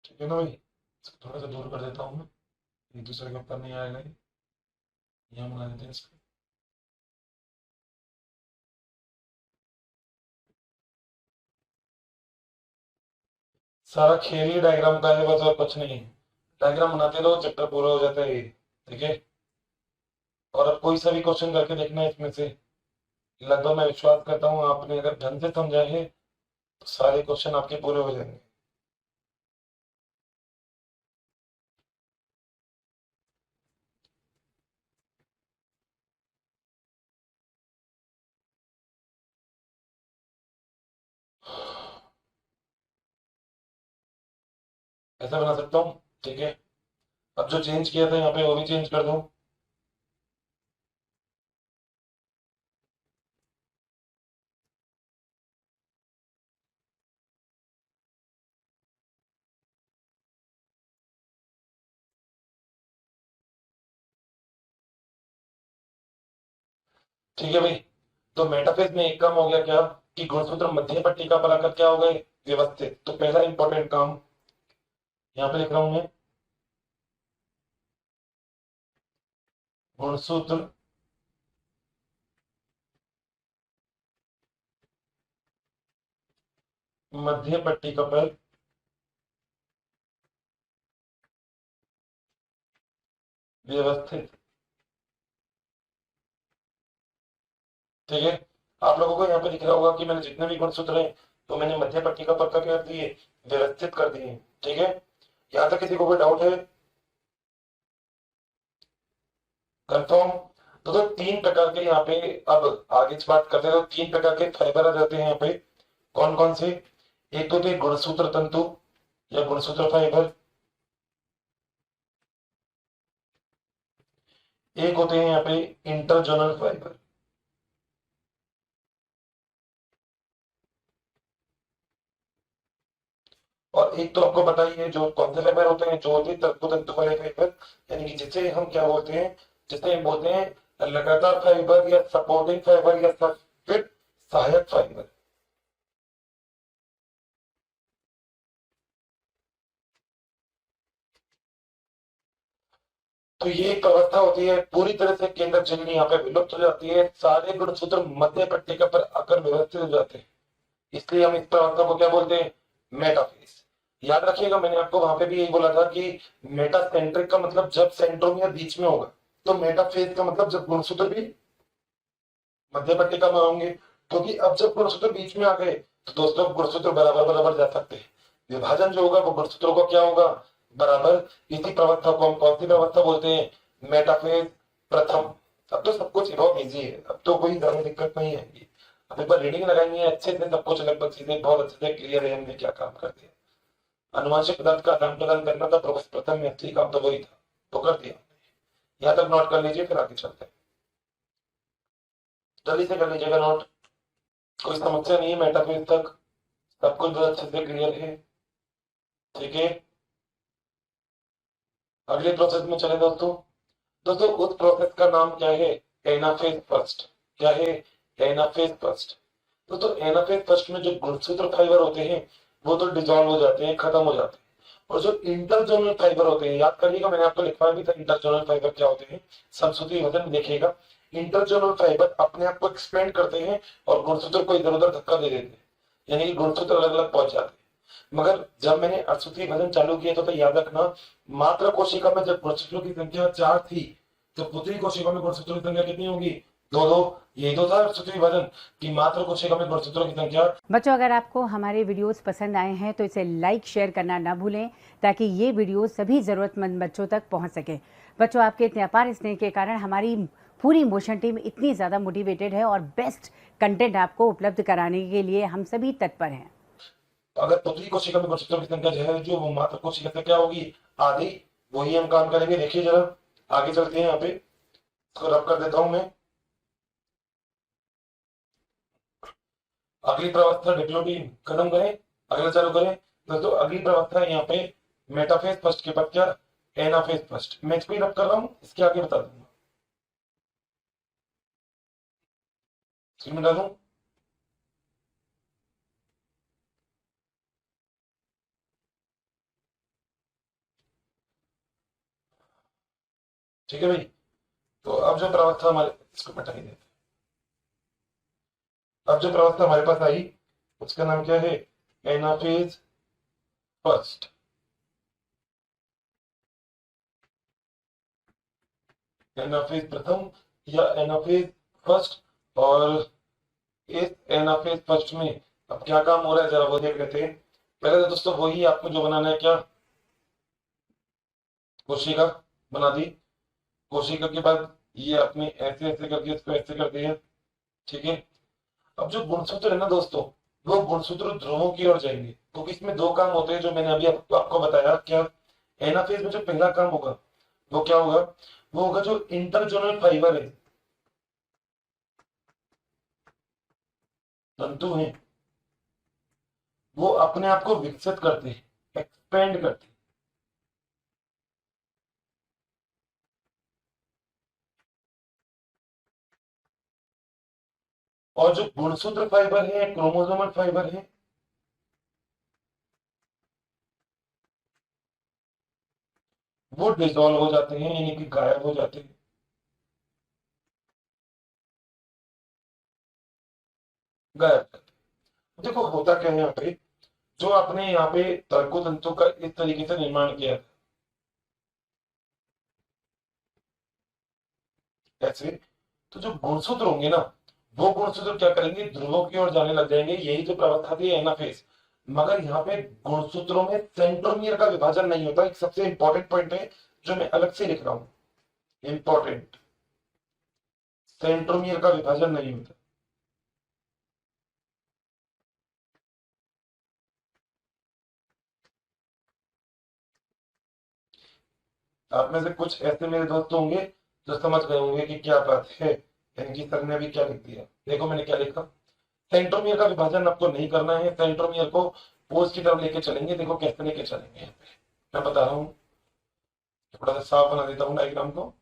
ठीक है ना भाई, इसको थोड़ा सा दूर कर देता हूँ मैं, एक दूसरे के ऊपर नहीं आएगा ये। यहाँ बना देते हैं इसको। सारा खेल ही डायग्राम का है बस, और कुछ नहीं। डायग्राम बनाते रहो, चैप्टर पूरा हो जाता है ये, ठीक है। और अब कोई सा भी क्वेश्चन करके देखना है इसमें से, लगभग मैं विश्वास करता हूँ आपने अगर ढंग से समझा है तो सारे क्वेश्चन आपके पूरे हो जाएंगे। ऐसा बना सकता हूँ, ठीक है। अब जो चेंज किया था यहाँ पे वो भी चेंज कर दूं। ठीक है भाई, तो मेटाफेज में एक काम हो गया क्या, कि गुणसूत्र मध्य पट्टिका पर आकर क्या हो गए, व्यवस्थित। तो पहला इंपॉर्टेंट काम यहाँ पे लिख रहा हूं मैं, गुणसूत्र मध्य पट्टिका पर व्यवस्थित, ठीक है। आप लोगों को यहाँ पे दिख रहा होगा कि मैंने जितने भी गुणसूत्र हैं तो मैंने मध्य पट्टिका पर क्या कर दिए, व्यवस्थित कर दिए, ठीक है। यहाँ तक किसी को कोई डाउट है, कंफर्म। तो तीन प्रकार के यहाँ पे, अब आगे से बात करते हैं तो तीन प्रकार के फाइबर आ जाते हैं यहाँ पे। कौन कौन से, एक तो थे गुणसूत्र तंतु या गुणसूत्र फाइबर, एक होते हैं यहाँ पे इंटरजोनल फाइबर, और एक तो आपको पता ही है जो कौन से फाइबर होते हैं, जो होते हैं तंतु तंतु वाले फाइबर, यानी कि जिसे हम क्या बोलते हैं, जिसे हम बोलते हैं लगातार फाइबर या सपोर्टिंग फाइबर या फिर सहायक फाइबर। तो ये एक अवस्था होती है पूरी तरह से केंद्र झिल्ली यहाँ पे विलुप्त हो जाती है, सारे गुणसूत्र मध्य पट्टिका पर आकर व्यवस्थित हो जाते हैं, इसलिए हम इस अवस्था को क्या बोलते हैं, मेटाफेज। याद रखिएगा मैंने आपको वहां पे भी यही बोला था कि मेटासेंट्रिक का मतलब जब सेंट्रोमियर बीच में होगा, तो मेटाफेज का मतलब जब गुणसूत्र भी मध्य पट्टिका में होंगे। क्योंकि अब जब गुणसूत्र बीच में आ गए तो दोस्तों गुणसूत्र बराबर बराबर जा सकते हैं, विभाजन जो होगा वो गुणसूत्रों का क्या होगा, बराबर। इसी प्रवस्था को हम कौन सी प्रवस्था बोलते हैं, मेटाफेज प्रथम। अब तो सब कुछ बहुत इजी है, अब तो कोई ज्यादा दिक्कत नहीं है। अब एक बार रीडिंग लगाएंगे अच्छे से, सब कुछ लगभग चीजें बहुत अच्छे से क्लियर है हमने क्या काम करते हैं। अनुवांशिक पदार्थ का आदान प्रदान करना था प्रथम में, असली काम तो वही था, तो कर दिया। यहाँ तक नोट कर लीजिए, फिर आगे चलते हैं। जल्दी से कर लीजिएगा नोट, कोई समस्या नहीं है मेटाफेज तक, सब कुछ बहुत अच्छे से क्लियर है। ठीक है, अगले प्रोसेस में चले दोस्तों। दोस्तों उस प्रोसेस का नाम क्या है, एनाफेज फर्स्ट। क्या है, एनाफेज फर्स्ट। दोस्तों एनाफेज फर्स्ट में जो गुणसूत्र फाइबर होते हैं वो तो डिसॉल्व हो जाते हैं, खत्म हो जाते हैं। और जो इंटरजोनल फाइबर होते हैं, याद करिएगा मैंने आपको लिखवाया भी था इंटरजोनल फाइबर क्या होते हैं, समसूत्री वजन देखिएगा। इंटरजोनल फाइबर अपने आप को एक्सपेंड करते हैं और गुणसूत्र को इधर उधर धक्का दे देते हैं, यानी कि गुणसूत्र अलग अलग पहुंच जाते हैं। मगर जब मैंने असूत्री भजन चालू किया तो याद रखना, मात्र कोशिका में जब गुणसूत्रों की संख्या 4 थी, तो पुत्री कोशिका में गुणसूत्रों की संख्या कितनी होगी, 2 2। यही तो था असूत्री भजन कि मात्र कोशिका में गुणसूत्रों की संख्या। बच्चों अगर आपको हमारे वीडियोस पसंद आए हैं तो इसे लाइक शेयर करना ना भूलें, ताकि ये वीडियो सभी ज़रूरतमंद बच्चों तक पहुंच सके। बच्चों आपके इतने अपार स्नेह के कारण हमारी पूरी मोशन टीम इतनी ज़्यादा मोटिवेटेड है और बेस्ट कंटेंट आपको उपलब्ध कराने के लिए हम सभी तत्पर हैं। अगर पुत्री कोशिका में गुणसूत्रों की संख्या जो है, जो वो मात्र कोशिका से क्या होगी, आधी, वही हम काम करेंगे। देखिए जरा आगे चलते हैं, यहाँ पे इसको रब कर देता हूं मैं। अगली प्रवस्था डिप्लोटीन खत्म करें, अगला चालू करें। दोस्तों अगली प्रवस्था है यहाँ पे मेटाफेज फर्स्ट के बाद क्या, एनाफेज फर्स्ट। मैं इसको ही रब कर रहा हूँ, इसके आगे बता दूंगा, स्क्रीन में डालूं। ठीक है भाई, तो अब जो प्रवस्था हमारे, इसको मिटा ही देते हैं। अब जो प्रवस्था हमारे पास आई उसका नाम क्या है, एनाफेज फर्स्ट। एनाफेज प्रथम या एनाफेज फर्स्ट। और इस एनाफेज फर्स्ट में अब क्या काम हो रहा है जरा वो देख लेते हैं। पहले तो दोस्तों वही आपको जो बनाना है, क्या, कोशिका बना दी। कोशिका के बाद ये आपने ऐसे ऐसे करके इसको ऐसे कर दिया। ठीक है, अब जो गुणसूत्र है ना दोस्तों, वो गुणसूत्र ध्रुवों की ओर जाएंगे, क्योंकि इसमें दो काम होते हैं जो मैंने अभी आपको बताया। क्या, एनाफेज में जो पहला काम होगा वो क्या होगा, वो होगा जो इंटरजोनल फाइबर है, तंतु है, वो अपने आप को विकसित करते हैं, एक्सपेंड करते हैं। और जो गुणसूत्र फाइबर है, क्रोमोसोमल फाइबर है, वो डिसॉल्व हो जाते हैं, यानी कि गायब हो जाते हैं, गायब करते हैं। देखो होता क्या है यहाँ पे, जो आपने यहाँ पे तर्को तंतु का इस तरीके से निर्माण किया था ऐसे, तो जो गुणसूत्र होंगे ना, वो गुणसूत्र क्या करेंगे, ध्रुवों की ओर जाने लग जाएंगे। यही जो प्रवस्था थी एनाफेज। मगर यहाँ पे गुणसूत्रों में सेंट्रोमियर का विभाजन नहीं होता। एक सबसे इंपॉर्टेंट पॉइंट है जो मैं अलग से लिख रहा हूं, इंपॉर्टेंट, सेंट्रोमियर का विभाजन नहीं होता। आप में से कुछ ऐसे मेरे दोस्त होंगे जो समझ गए होंगे कि क्या बात है, यानी कि सर ने अभी क्या लिख दिया। देखो मैंने क्या लिखा, सेंट्रोमियर का विभाजन आपको नहीं करना है, सेंट्रोमियर को पोज की तरफ लेके चलेंगे। देखो कैसे लेके चलेंगे यहाँ पे मैं बता रहा हूँ, थोड़ा सा साफ बना देता हूँ डायग्राम को।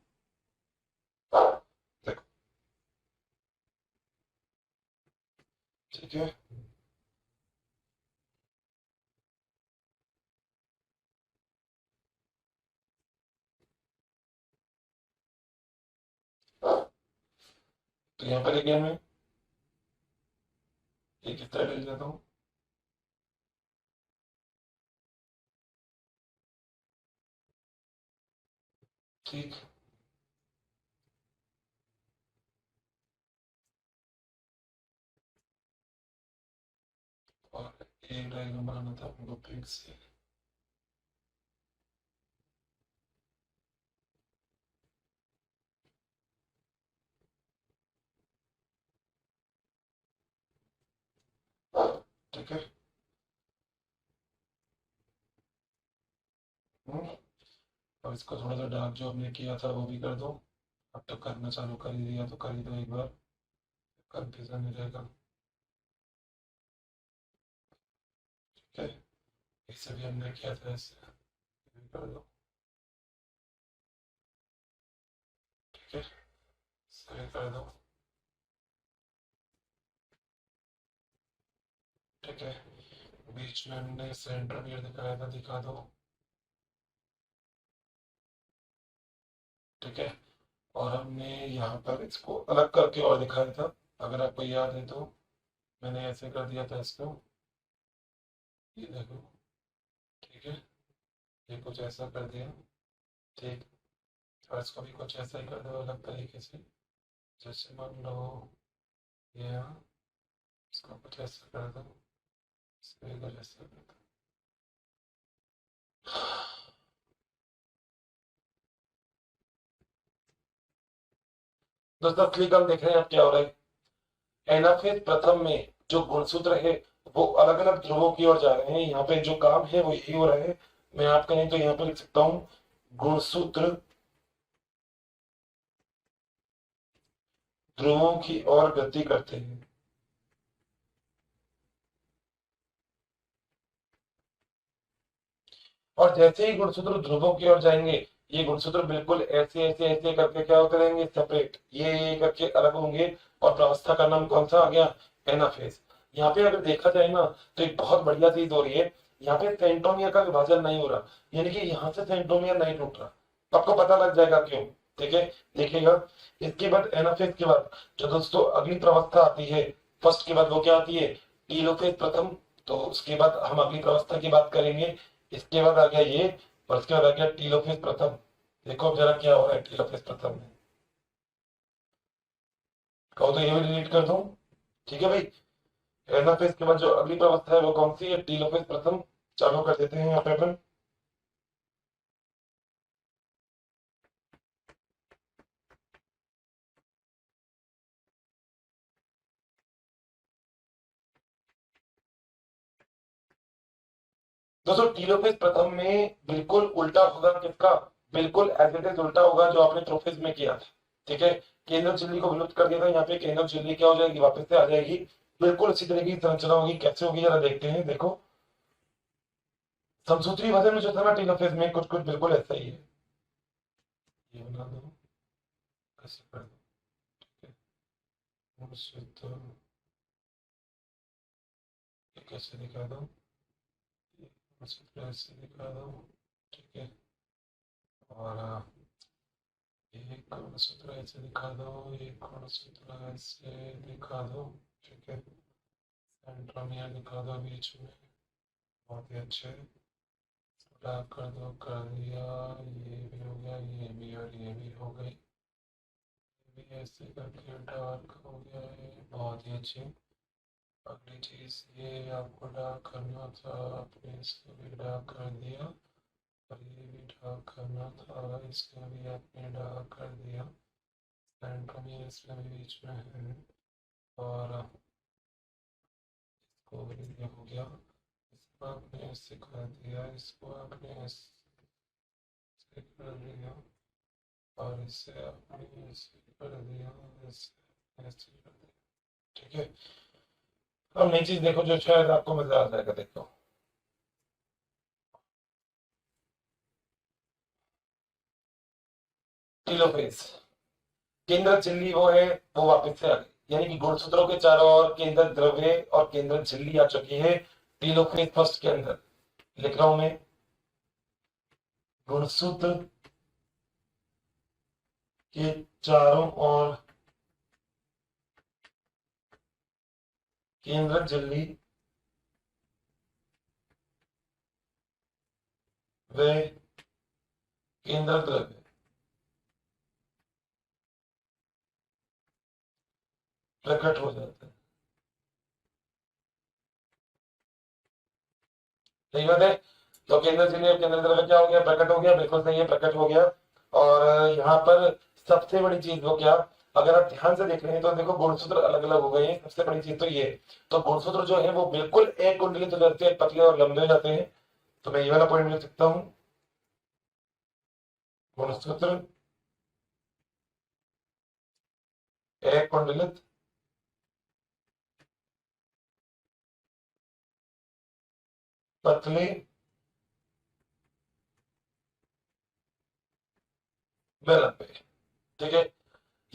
देखो, ठीक है, तो यहाँ पर लेके मैं एक इस तरह ले जाता हूँ। ठीक, और एक डायग्राम बनाना था हमको पिंक से। ठीक है। अब इसको थोड़ा सा डार्क जो हमने किया था वो भी कर दो। अब तो करना चालू कर ही दिया तो कर ही दो एक बार, कंफ्यूजन नहीं रहेगा। ठीक है, इसे भी हमने किया था, इसे भी कर दो। ठीक है, इसे भी कर दो। ठीक है, बीच में हमने सेंटर भी दिखाया था, दिखा दो। ठीक है, और हमने यहाँ पर इसको अलग करके और दिखाया था, अगर आपको याद है तो। मैंने ऐसे कर दिया था इसको, ये देखो। ठीक है, ये कुछ ऐसा कर दिया। ठीक, और इसको भी कुछ ऐसा ही कर दो अलग तरीके से। जैसे मान लो ये यहाँ, इसको कुछ ऐसा कर दो, इसको भी कुछ ऐसा कर दो। दोस्तों असली काम देख रहे हैं आप क्या हो रहा है। एनाफेज प्रथम में जो गुणसूत्र है वो अलग अलग ध्रुवों की ओर जा रहे हैं। यहाँ पे जो काम है वो यही हो रहा है। मैं आप कहें तो यहाँ पे लिख सकता हूँ गुणसूत्र ध्रुवों की ओर गति करते हैं। और जैसे ही गुणसूत्र ध्रुवों की ओर जाएंगे, ये गुणसूत्र बिल्कुल ऐसे ऐसे ऐसे करके क्या होते रहेंगे, सेपरेट, ये करके अलग होंगे। और प्रावस्था का नाम कौन सा आ गया, एनाफेज। यहाँ पे अगर देखा जाए ना तो एक बहुत बढ़िया चीज हो रही है, यहाँ पे सेंट्रोमियर का विभाजन नहीं हो रहा, यानी कि यहाँ से सेंट्रोमियर नहीं टूट रहा। तो आपको पता लग जाएगा क्यों। ठीक है, देखिएगा। इसके बाद एनाफेज के बाद जो दोस्तों अगली प्रावस्था आती है, फर्स्ट के बाद वो क्या आती है, टीलोफेज प्रथम। तो उसके बाद हम अगली प्रावस्था की बात करेंगे। इसके बाद आ गया ये, और इसके बाद आ गया टीलोफेज प्रथम। देखो अब जरा क्या हो रहा है टीलोफेज प्रथम में। कहो तो ये भी डिलीट कर दूं। ठीक है भाई, एनाफेज के बाद जो अगली व्यवस्था है वो कौन सी है, टीलोफेज प्रथम। चालू कर देते हैं यहाँ पे अपन। दोस्तों टीलोफेज प्रथम में बिल्कुल उल्टा होगा किसका, बिल्कुल एज इट इज उल्टा होगा जो आपने प्रोफेज में किया था। ठीक है, केंद्र झिल्ली को विलुप्त कर दिया था, यहाँ पे केंद्र झिल्ली क्या हो जाएगी, वापस से आ जाएगी। बिल्कुल उसी तरह की संरचना होगी। कैसे होगी जरा देखते हैं, देखो। समसूत्री वजन में जो था ना टीलोफेज में, कुछ कुछ बिल्कुल ऐसा ही है। ये बना दो, कैसे कर दो। ठीक है, शुद्ध, ये कैसे दिखा दो, ये सूत्र ऐसे दिखा दो। ठीक है, और एक सूत्र ऐसे दिखा दो, एक सूत्र ऐसे दिखा दो। ठीक है, सेंट्रोमियर दिखा दो बीच में। बहुत ही अच्छे, डार्क कर दो, कर दिया। ये भी हो गया, ये भी, और ये भी हो गई। ये भी ऐसे करके डार्क हो गया है, बहुत ही अच्छी। अगली चीज ये आपको डार्क करना था, आपने इसको भी डार्क कर दिया। और ये भी डार्क करना था, इसको भी आपने डार्क कर दिया। सेंट्रोमियर इसमें भी बीच में है, और इसको भी ये हो गया। इसको आपने ऐसे कर दिया, इसको आपने ऐसे कर दिया, और इसे आपने ऐसे कर दिया, ऐसे ऐसे कर दिया। ठीक है, अब नई चीज देखो जो शायद आपको मजा आ जाएगा, देखो। टीलोफेज, केंद्र झिल्ली वो है, वो वापस से आ गई, यानी कि गुणसूत्रों के चारों ओर केंद्र द्रव्य और केंद्र झिल्ली आ चुकी है टीलोफेज फर्स्ट के अंदर। लिख रहा हूं मैं, गुणसूत्र के चारों ओर केंद्र झिल्ली व केंद्र द्रव्य प्रकट हो जाता है। सही बात है। तो केंद्र से केंद्र द्रव्य क्या हो गया, प्रकट हो गया, बिल्कुल सही है, प्रकट हो गया। और यहाँ पर सबसे बड़ी चीज वो क्या, अगर आप ध्यान से देख रहे हैं तो देखो गुणसूत्र अलग अलग हो गए हैं, सबसे बड़ी चीज तो ये। तो गुणसूत्र जो है वो बिल्कुल एक कुंडलित हो जाते हैं, पतले और लंबे हो जाते हैं। तो मैं ये वाला पॉइंट लिख सकता हूँ, गुणसूत्र एक कुंडलित पतली व लंबे। ठीक है,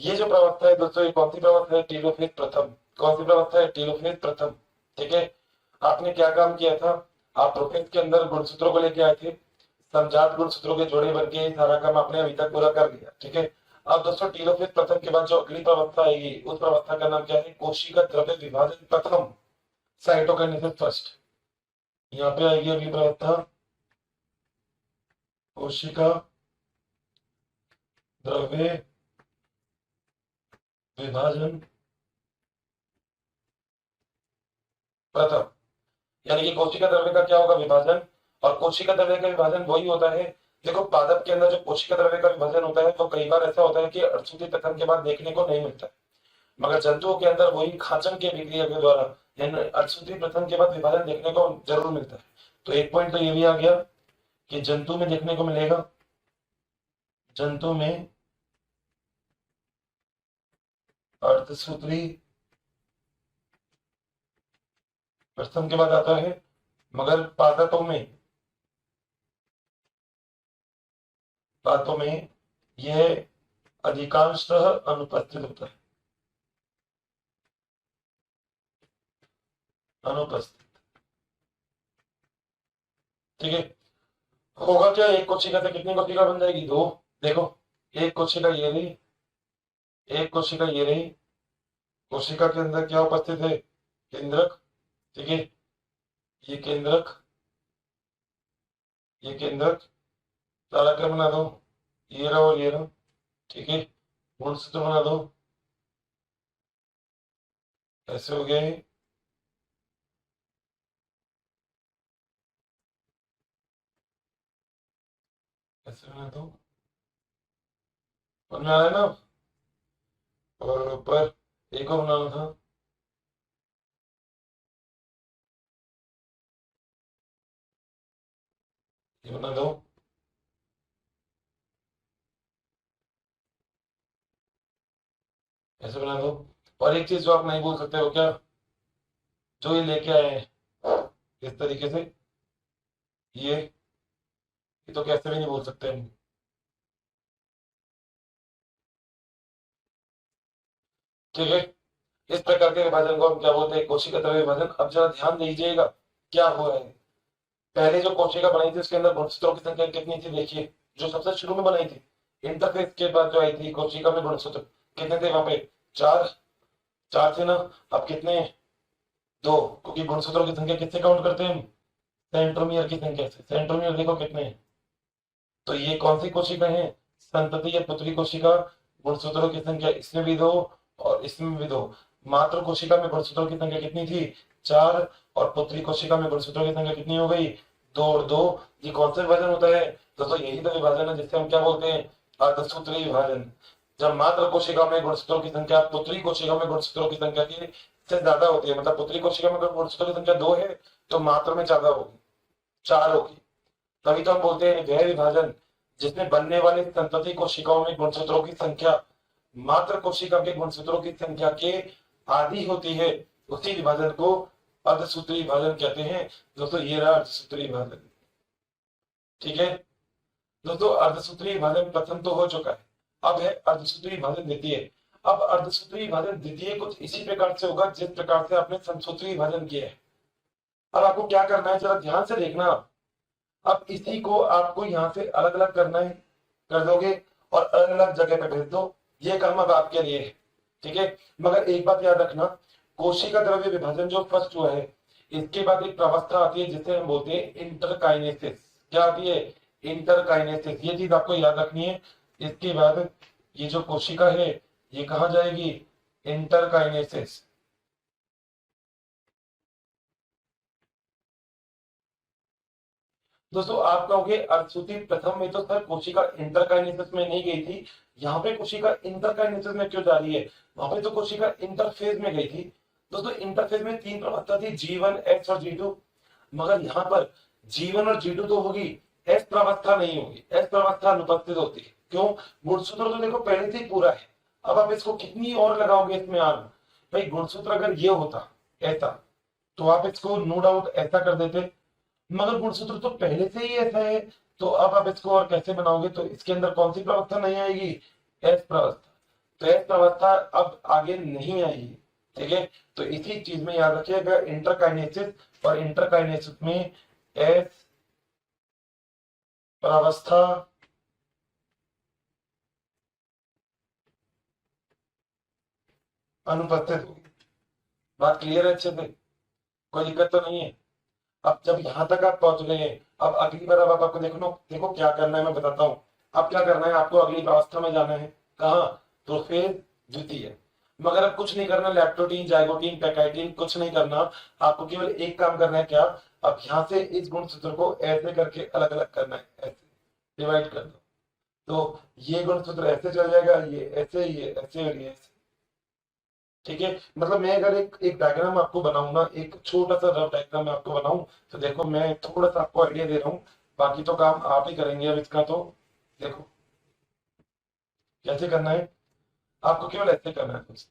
ये जो प्रवस्था है दोस्तों, ये कौन सी प्रवस्था है, टेलोफेज प्रथम। कौन सी प्रवस्था है, टेलोफेज प्रथम। ठीक है, आपने क्या काम किया था, आप प्रोफेज के अंदर गुणसूत्रों को लेके आए थे, समजात गुणसूत्रों के जोड़े बन के सारा काम आपने अभी तक पूरा कर लिया। ठीक है, अब दोस्तों टेलोफेज प्रथम के बाद जो अगली प्रवस्था आएगी, उस प्रवस्था का नाम क्या है, कोशिका द्रव्य विभाजन प्रथम, साइटोकाइनेसिस फर्स्ट। यहाँ पे आएगी अगली प्रवस्था, कोशिका द्रव्य विभाजन प्रथम। यानी कि कोशिका द्रव्य का क्या होगा, विभाजन। और कोशिका द्रव्य का विभाजन वही होता है, देखो पादप के अंदर जो कोशिका द्रव्य का विभाजन होता है वो कई बार ऐसा होता है कि अड़सूती पतन के बाद देखने को नहीं मिलता है, मगर जंतुओं के अंदर वही खांचन के विक्रिया के द्वारा अड़सूती पतन के बाद विभाजन देखने को जरूर मिलता है। तो एक पॉइंट तो ये भी आ गया कि जंतु में देखने को मिलेगा, जंतु में अर्धसूत्री प्रथम के बाद आता है, मगर पादपों में यह अधिकांशतः अनुपस्थित होता है, अनुपस्थित। ठीक है, होगा क्या, एक कोशिका से कितनी कोशिका बन जाएगी, दो। देखो, एक कोशिका ये रही, एक कोशिका ये रही, कोशिका के अंदर क्या उपस्थित है, केंद्रक। ठीक है, ये केंद्रक, ये केंद्रक, सारा क्या बना दो, ये रहा और ये रहा। ठीक है, गुणसूत्र बना दो, ऐसे हो गए, ऐसे बना दो, बनने आ रहा है ना। और ऊपर एक और बनाना था, ये बना दो, ऐसे बना दो। और एक चीज जो आप नहीं बोल सकते हो क्या, जो ये लेके आए हैं इस तरीके से, ये तो कैसे भी नहीं बोल सकते हम। ठीक है, इस प्रकार के विभाजन को हम क्या बोलते हैं, कोशिका द्रव्य विभाजन। अब जरा ध्यान दीजिएगा क्या हुआ है। पहले जो कोशिका बनाई थी उसके अंदर गुणसूत्रों की संख्या कितनी थी, देखिए, जो सबसे शुरू में बनाई थी, इंटरफेस के बाद जो आई थी कोशिका में गुणसूत्र कितने थे वहां पे, चार। चार थे ना, अब कितने, दो, क्योंकि गुणसूत्रों की संख्या किससे काउंट करते हैं हम, सेंट्रोमियर की संख्या से। सेंट्रोमियर देखो कितने हैं, तो ये कौन सी कोशिका है, संतति या पुत्री कोशिका। गुणसूत्रों की संख्या इसमें भी दो और इसमें भी दो। मात्र कोशिका में गुणसूत्रों की संख्या कितनी थी, चार। और पुत्री कोशिका में गुणसूत्रों की संख्या कितनी हो गई, दो और दो। ये कौन सा विभाजन होता है दोस्तों, यही तो विभाजन है जिससे हम क्या बोलते हैं, अर्धसूत्री विभाजन। जब मात्र कोशिका में गुणसूत्रों की संख्या पुत्री कोशिका में गुणसूत्रों की संख्या की से ज्यादा होती है, मतलब पुत्री कोशिका में अगर गुणसूत्रों की संख्या दो है तो मात्र में ज्यादा होगी, चार होगी। तभी तो हम बोलते हैं वह विभाजन जिसमें बनने वाले संतति कोशिकाओं में गुणसूत्रों की संख्या मात्र कोशिका के गुणसूत्रों की संख्या के आधी होती है, उसी विभाजन को अर्धसूत्री विभाजन कहते हैं। दोस्तों ये रहा अर्धसूत्री विभाजन। ठीक है दोस्तों, अर्धसूत्री विभाजन प्रथम तो हो चुका है, अब है अर्धसूत्री विभाजन द्वितीय। अब अर्धसूत्री विभाजन द्वितीय कुछ इसी प्रकार से होगा जिस प्रकार से आपने समसूत्री विभाजन किया है। अब आपको क्या करना है, जरा ध्यान से देखना। अब इसी को आपको यहाँ से अलग अलग करना है, कर दोगे और अलग अलग जगह पे भेज दो, ये काम अब आपके लिए है। ठीक है, मगर एक बात याद रखना, कोशिका द्रव्य विभाजन जो फर्स्ट हुआ है, इसके बाद एक प्रवस्था आती है जिसे हम बोलते हैं इंटरकाइनेसिस। क्या आती है, इंटरकाइनेसिस। ये चीज आपको याद रखनी है। इसके बाद ये जो कोशिका है ये कहा जाएगी, इंटरकाइनेसिस। दोस्तों आप कहोगे अर्धसूत्री प्रथम में तो सर कोशिका इंटरकाइनेसिस में नहीं गई थी, यहाँ पे कोशिका इंटरकाइनेसिस में क्यों जा रही है? वहां पे तो कोशिका इंटरफेज में गई थी। दोस्तों इंटरफेज में 3 प्रवक्ता थी, G1, H और G2, मगर यहाँ पर G1 और G2 तो होगी, S प्रवस्था नहीं होगी, S प्रवस्था अनुपस्थित होती है। क्यों? गुणसूत्र तो देखो पहले से ही पूरा है, अब आप इसको कितनी और लगाओगे इसमें आर्म? भाई गुणसूत्र अगर ये होता ऐसा तो आप इसको नो डाउट ऐसा कर देते, मगर गुणसूत्र तो पहले से ही ऐसा है, तो अब आप इसको और कैसे बनाओगे? तो इसके अंदर कौन सी प्रवस्था नहीं आएगी? एस प्रवस्था। तो एस प्रवस्था अब आगे नहीं आएगी, ठीक है? तो इसी चीज में याद रखिएगा, इंटरकाइनेसिस और इंटरकाइनेसिस में एस प्रवस्था अनुपस्थित होगी। बात क्लियर है अच्छे से? कोई दिक्कत तो नहीं है? अब जब यहां तक आप पहुंच गए हैं, अब अगली बार अब आपको देखो क्या करना है, मैं बताता हूँ। अब क्या करना है आपको, अगली अवस्था में जाना है, कहा? तो फिर द्वितीय। मगर अब कुछ नहीं करना, लैक्टोटीन, जाइगोटीन, पैकाइटीन कुछ नहीं करना, आपको केवल एक काम करना है। क्या? अब यहाँ से इस गुणसूत्र को ऐसे करके अलग अलग करना है, ऐसे डिवाइड कर दो, तो ये गुणसूत्र ऐसे चल जाएगा, ये ऐसे, ये ऐसे और ये ऐसे, ठीक है? मतलब मैं अगर एक डायग्राम आपको बनाऊं ना, एक छोटा सा रफ डायग्राम मैं आपको बनाऊं, तो देखो मैं थोड़ा सा आपको आइडिया दे रहा हूँ, बाकी तो काम आप ही करेंगे अब इसका। तो देखो कैसे करना है, आपको केवल ऐसे करना है कुछ,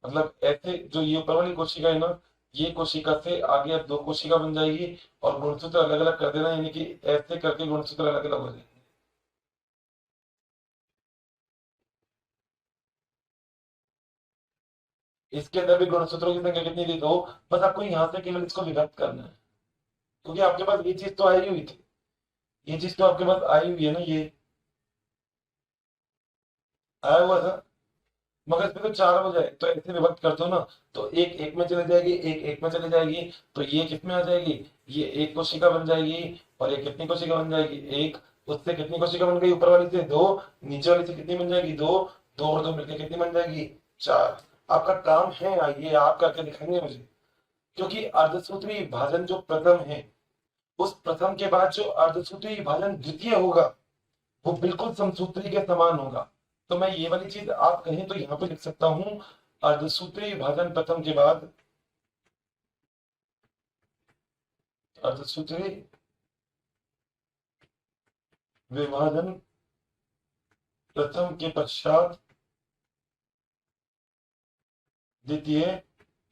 मतलब ऐसे, जो ये ऊपर वाली कोशिका है ना, ये कोशिका से आगे अब 2 कोशिका बन जाएगी और गुणसूत्र अलग अलग कर देना, यानी कि ऐसे करके गुणसूत्र अलग अलग हो जाएंगे। इसके अंदर भी गुणसूत्रों की संख्या कितनी थी? 2। बस आपको यहाँ से केवल इसको विभक्त करना है, क्योंकि आपके पास ये चीज तो आई हुई थी, ये चीज तो आपके पास आई हुई है ना, ये आया हुआ था, मगर इसमें तो 4 हो जाए, तो ऐसे विभक्त कर दो ना, तो एक एक में चली जाएगी, एक एक में चली जाएगी, तो ये किसमें आ जाएगी? ये एक कोशिका बन जाएगी, और ये कितनी कोशिका बन जाएगी? एक। उससे कितनी कोशिका बन गई? ऊपर वाली से 2, नीचे वाली से कितनी बन जाएगी? 2। 2 और 2 मिलकर कितनी बन जाएगी? 4। आपका काम है, आइए आप करके दिखाएंगे मुझे, क्योंकि अर्धसूत्री विभाजन जो प्रथम है, उस प्रथम के बाद जो अर्धसूत्री विभाजन द्वितीय होगा, वो बिल्कुल समसूत्री के समान होगा। तो मैं ये वाली चीज आप कहें तो यहाँ पे लिख सकता हूं, अर्धसूत्री विभाजन प्रथम के बाद, अर्धसूत्री विभाजन प्रथम के पश्चात द्वितीय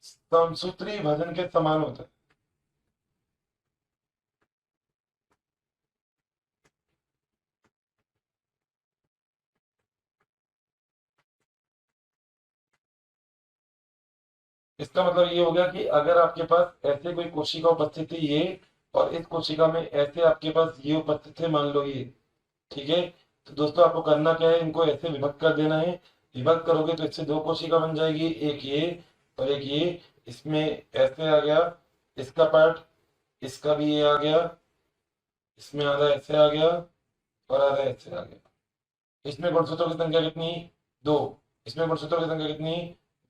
समसूत्री विभाजन के समान होता है। इसका मतलब ये हो गया कि अगर आपके पास ऐसे कोई कोशिका उपस्थित है ये, और इस कोशिका में ऐसे आपके पास ये उपस्थित है, मान लो ये, ठीक है? तो दोस्तों आपको करना क्या है, इनको ऐसे विभक्त कर देना है। विभक्त करोगे तो इससे 2 कोशिका बन जाएगी, एक ये और एक ये। इसमें ऐसे आ गया इसका पार्ट, इसका भी ये आ गया, इसमें आधा ऐसे आ गया और आधा ऐसे आ गया। इसमें गुणसूत्रों की संख्या कितनी? 2। इसमें गुणसूत्रों की संख्या कितनी?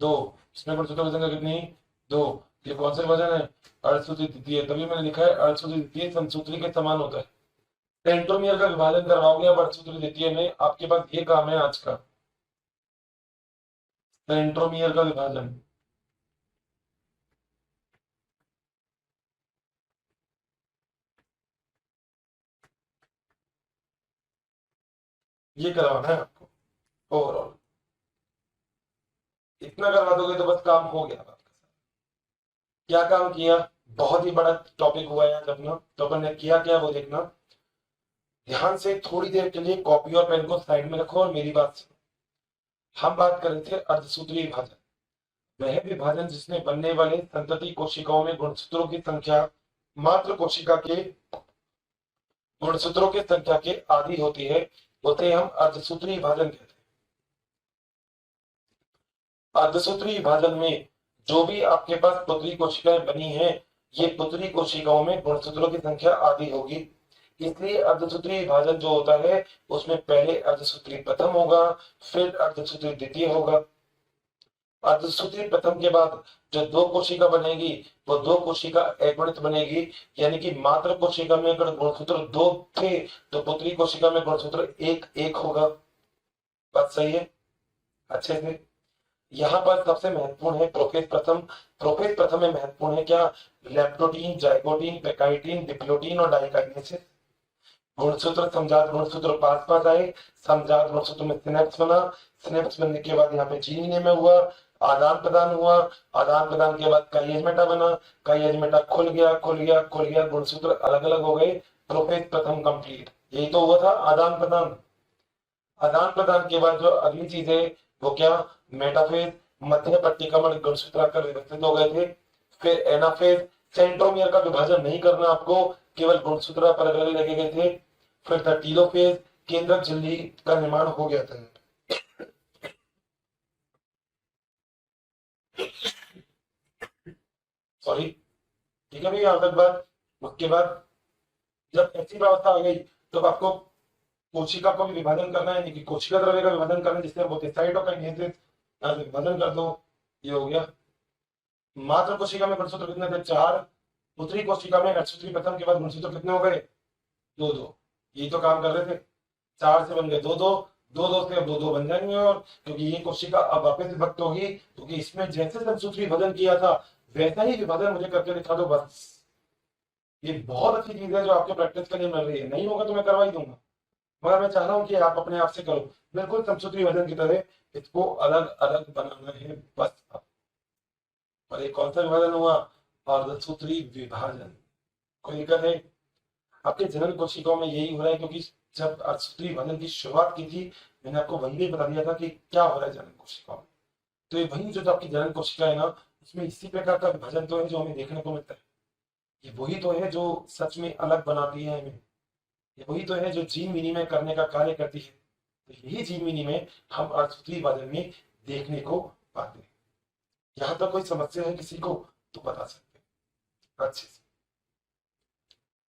2। इसमें गुणसूत्रों की संख्या कितनी? 2। ये कौन सा विभाजन है? अर्धसूत्री द्वितीय। तभी मैंने लिखा है अर्धसूत्री द्वितीय समसूत्री के समान होता है। सेंट्रोमियर का विभाजन करवाओगे आप अर्धसूत्री द्वितीय में, आपके पास ये काम है आज का, सेंट्रोमियर का विभाजन। ये करवाना है आपको ओवरऑल। इतना करवा दोगे तो बस काम हो गया आपका। क्या काम किया? बहुत ही बड़ा टॉपिक हुआ है आज अपना, तो अपन ने किया क्या वो देखना ध्यान से। थोड़ी देर के लिए कॉपी और पेन को साइड में रखो और मेरी बात सुनो। हम बात कर रहे थे अर्धसूत्री विभाजन, वह विभाजन जिसमें बनने वाले संतति कोशिकाओं में गुणसूत्रों की संख्या मात्र कोशिका के गुणसूत्रों की संख्या के आधी होती है, उसे हम अर्धसूत्री विभाजन कहते हैं। अर्धसूत्री विभाजन में जो भी आपके पास पुत्री कोशिकाएं बनी हैं, ये पुत्री कोशिकाओं में गुणसूत्रों की संख्या आधी होगी। इसलिए अर्धसूत्री विभाजन जो होता है, उसमें पहले अर्धसूत्री प्रथम होगा, फिर अर्धसूत्री द्वितीय होगा। अर्धसूत्री प्रथम के बाद जो दो कोशिका बनेगी वो दो कोशिका एकवृत्त बनेगी, यानी कि मात्र कोशिका में अगर गुणसूत्र 2 थे तो पुत्री कोशिका में गुणसूत्र 1 होगा। बात सही है? अच्छे से यहाँ पर सबसे महत्वपूर्ण है प्रोफेज प्रथम। प्रोफेज प्रथम में महत्वपूर्ण है क्या? लेप्टोटीन, जाइगोटीन, पेकाइटिन, डिप्लोटीन और डाइकाइनेसिस। गुणसूत्र समजात गुणसूत्र पास आए, समजात गुणसूत्र में सिनेप्स बना, सिनेप्स बनने के बाद यहाँ पे जीन में हुआ, आदान प्रदान हुआ, आदान प्रदान के बाद काइएजमेटा बना, काइएजमेटा खुल गया, गुणसूत्र अलग अलग हो गए, प्रोफेज प्रथम कंप्लीट। यही तो हुआ था आदान प्रदान। आदान प्रदान के बाद जो अगली चीज है वो क्या? मेटाफेज, मध्य पट्टिका में गुणसूत्राकार व्यवस्थित हो गए थे। फिर एनाफेज, सेंट्रोमियर का विभाजन नहीं करना आपको, केवल गुणसूत्र पर अलग लगे गए थे। फिर था टीलोफेज, केंद्रक झिल्ली का निर्माण हो गया था। सॉरी, ठीक है भैया, यहां तक बात। उसके बाद जब ऐसी व्यवस्था आ गई तो आपको कोशिका को भी विभाजन करना है, कि कोशिका द्रव्य का विभाजन करना है, जिससे आप बोलते हैं साइटोकाइनेसिस, विभाजन कर दो, ये हो गया। मात्र कोशिका में गुणसूत्र कितने थे? 4। पुत्री कोशिका में अर्धसूत्री प्रथम के बाद गुणसूत्र कितने हो गए? 2। यही तो काम कर रहे थे। 4 से बन गए 2 से अब 2 बन जाएंगे, और क्योंकि ये कोशिका अब वापस विभक्त होगी, क्योंकि इसमें जैसे संसूत्री विभाजन किया था वैसा ही विभाजन मुझे करके दिखा दो बस। ये बहुत अच्छी चीज है जो आपके प्रैक्टिस के लिए मिल रही है। नहीं होगा तो मैं करवा ही दूंगा, मगर मैं चाह रहा हूँ कि आप अपने आप से करो, बिल्कुल संसूत्री विभाजन की तरह इसको अलग अलग बनाना है बस। और एक कौन सा विभाजन हुआ? अर्धसूत्री विभाजन। कोई दिक्कत है? आपके जनन कोशिकाओं में यही हो रहा है, क्योंकि जब अर्धसूत्री विभाजन की शुरुआत की थी मैंने आपको वही भी बता दिया था कि क्या हो रहा है जनन कोशिकाओं में। तो ये वही जो आपकी जनन कोशिका है ना, उसमें इसी प्रकार का विभाजन तो है जो हमें देखने को मिलता है। ये वही तो है जो सच में अलग बनाती है हमें, ये वही तो है जो जीन विनिमय करने का कार्य करती है। तो यही जीन विनिमय हम अर्धसूत्री विभाजन में देखने को पाते हैं। यहाँ तक कोई समस्या है किसी को तो बता सकते हैं अच्छे से।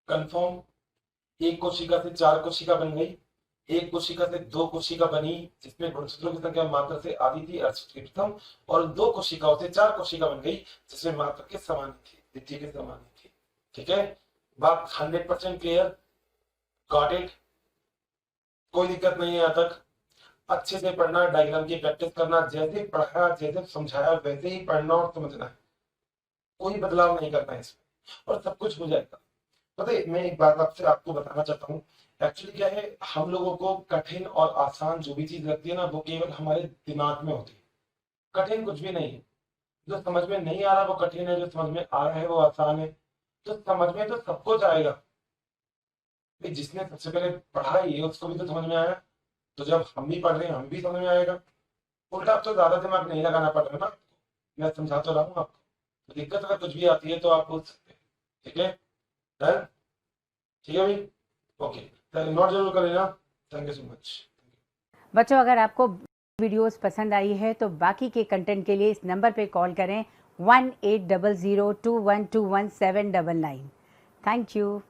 कंफर्म? एक कोशिका से 4 कोशिका बन गई, एक कोशिका से 2 कोशिका बनी, जिसमें गुणसूत्रों की संख्या मात्रा से आधी थी, अर्धसूत्री प्रथम, और 2 कोशिकाओं से 4 कोशिका बन गई जिसमें मात्रा के समान थी, द्वितीय के समान थी। ठीक है, बात 100% क्लियर? Got it? कोई दिक्कत नहीं है यहाँ तक? अच्छे से पढ़ना, डायग्राम की प्रैक्टिस करना, जैसे पढ़ाया जैसे समझाया वैसे ही पढ़ना और समझना है, कोई बदलाव नहीं करना है इसमें, और सब कुछ हो जाएगा। पता है, मैं एक बात आपको बताना चाहता हूँ। एक्चुअली क्या है, हम लोगों को कठिन और आसान जो भी चीज लगती है ना, वो केवल हमारे दिमाग में होती है। कठिन कुछ भी नहीं है। जो समझ में नहीं आ रहा वो कठिन है, जो समझ में आ रहा है वो आसान है। तो समझ में तो सबको जाएगा, जिसने सबसे पहले पढ़ा ही उसको भी तो समझ में आया। तो जब हम भी पढ़ रहे हैं हम भी समझ में आएगा। उल्टा अब तो ज्यादा दिमाग नहीं लगाना पड़ रहा ना, मैं समझा तो रहा हूँ आपको। तो दिक्कत अगर कुछ भी आती है तो आप पूछ सकते हैं। ठीक है, डन? ठीक है भाई, ओके, नोट जरूर कर लेना। Thank you so much. बच्चों, अगर आपको वीडियोस पसंद आई है तो बाकी के कंटेंट के लिए इस नंबर पे कॉल करें 180021217999। Thank you.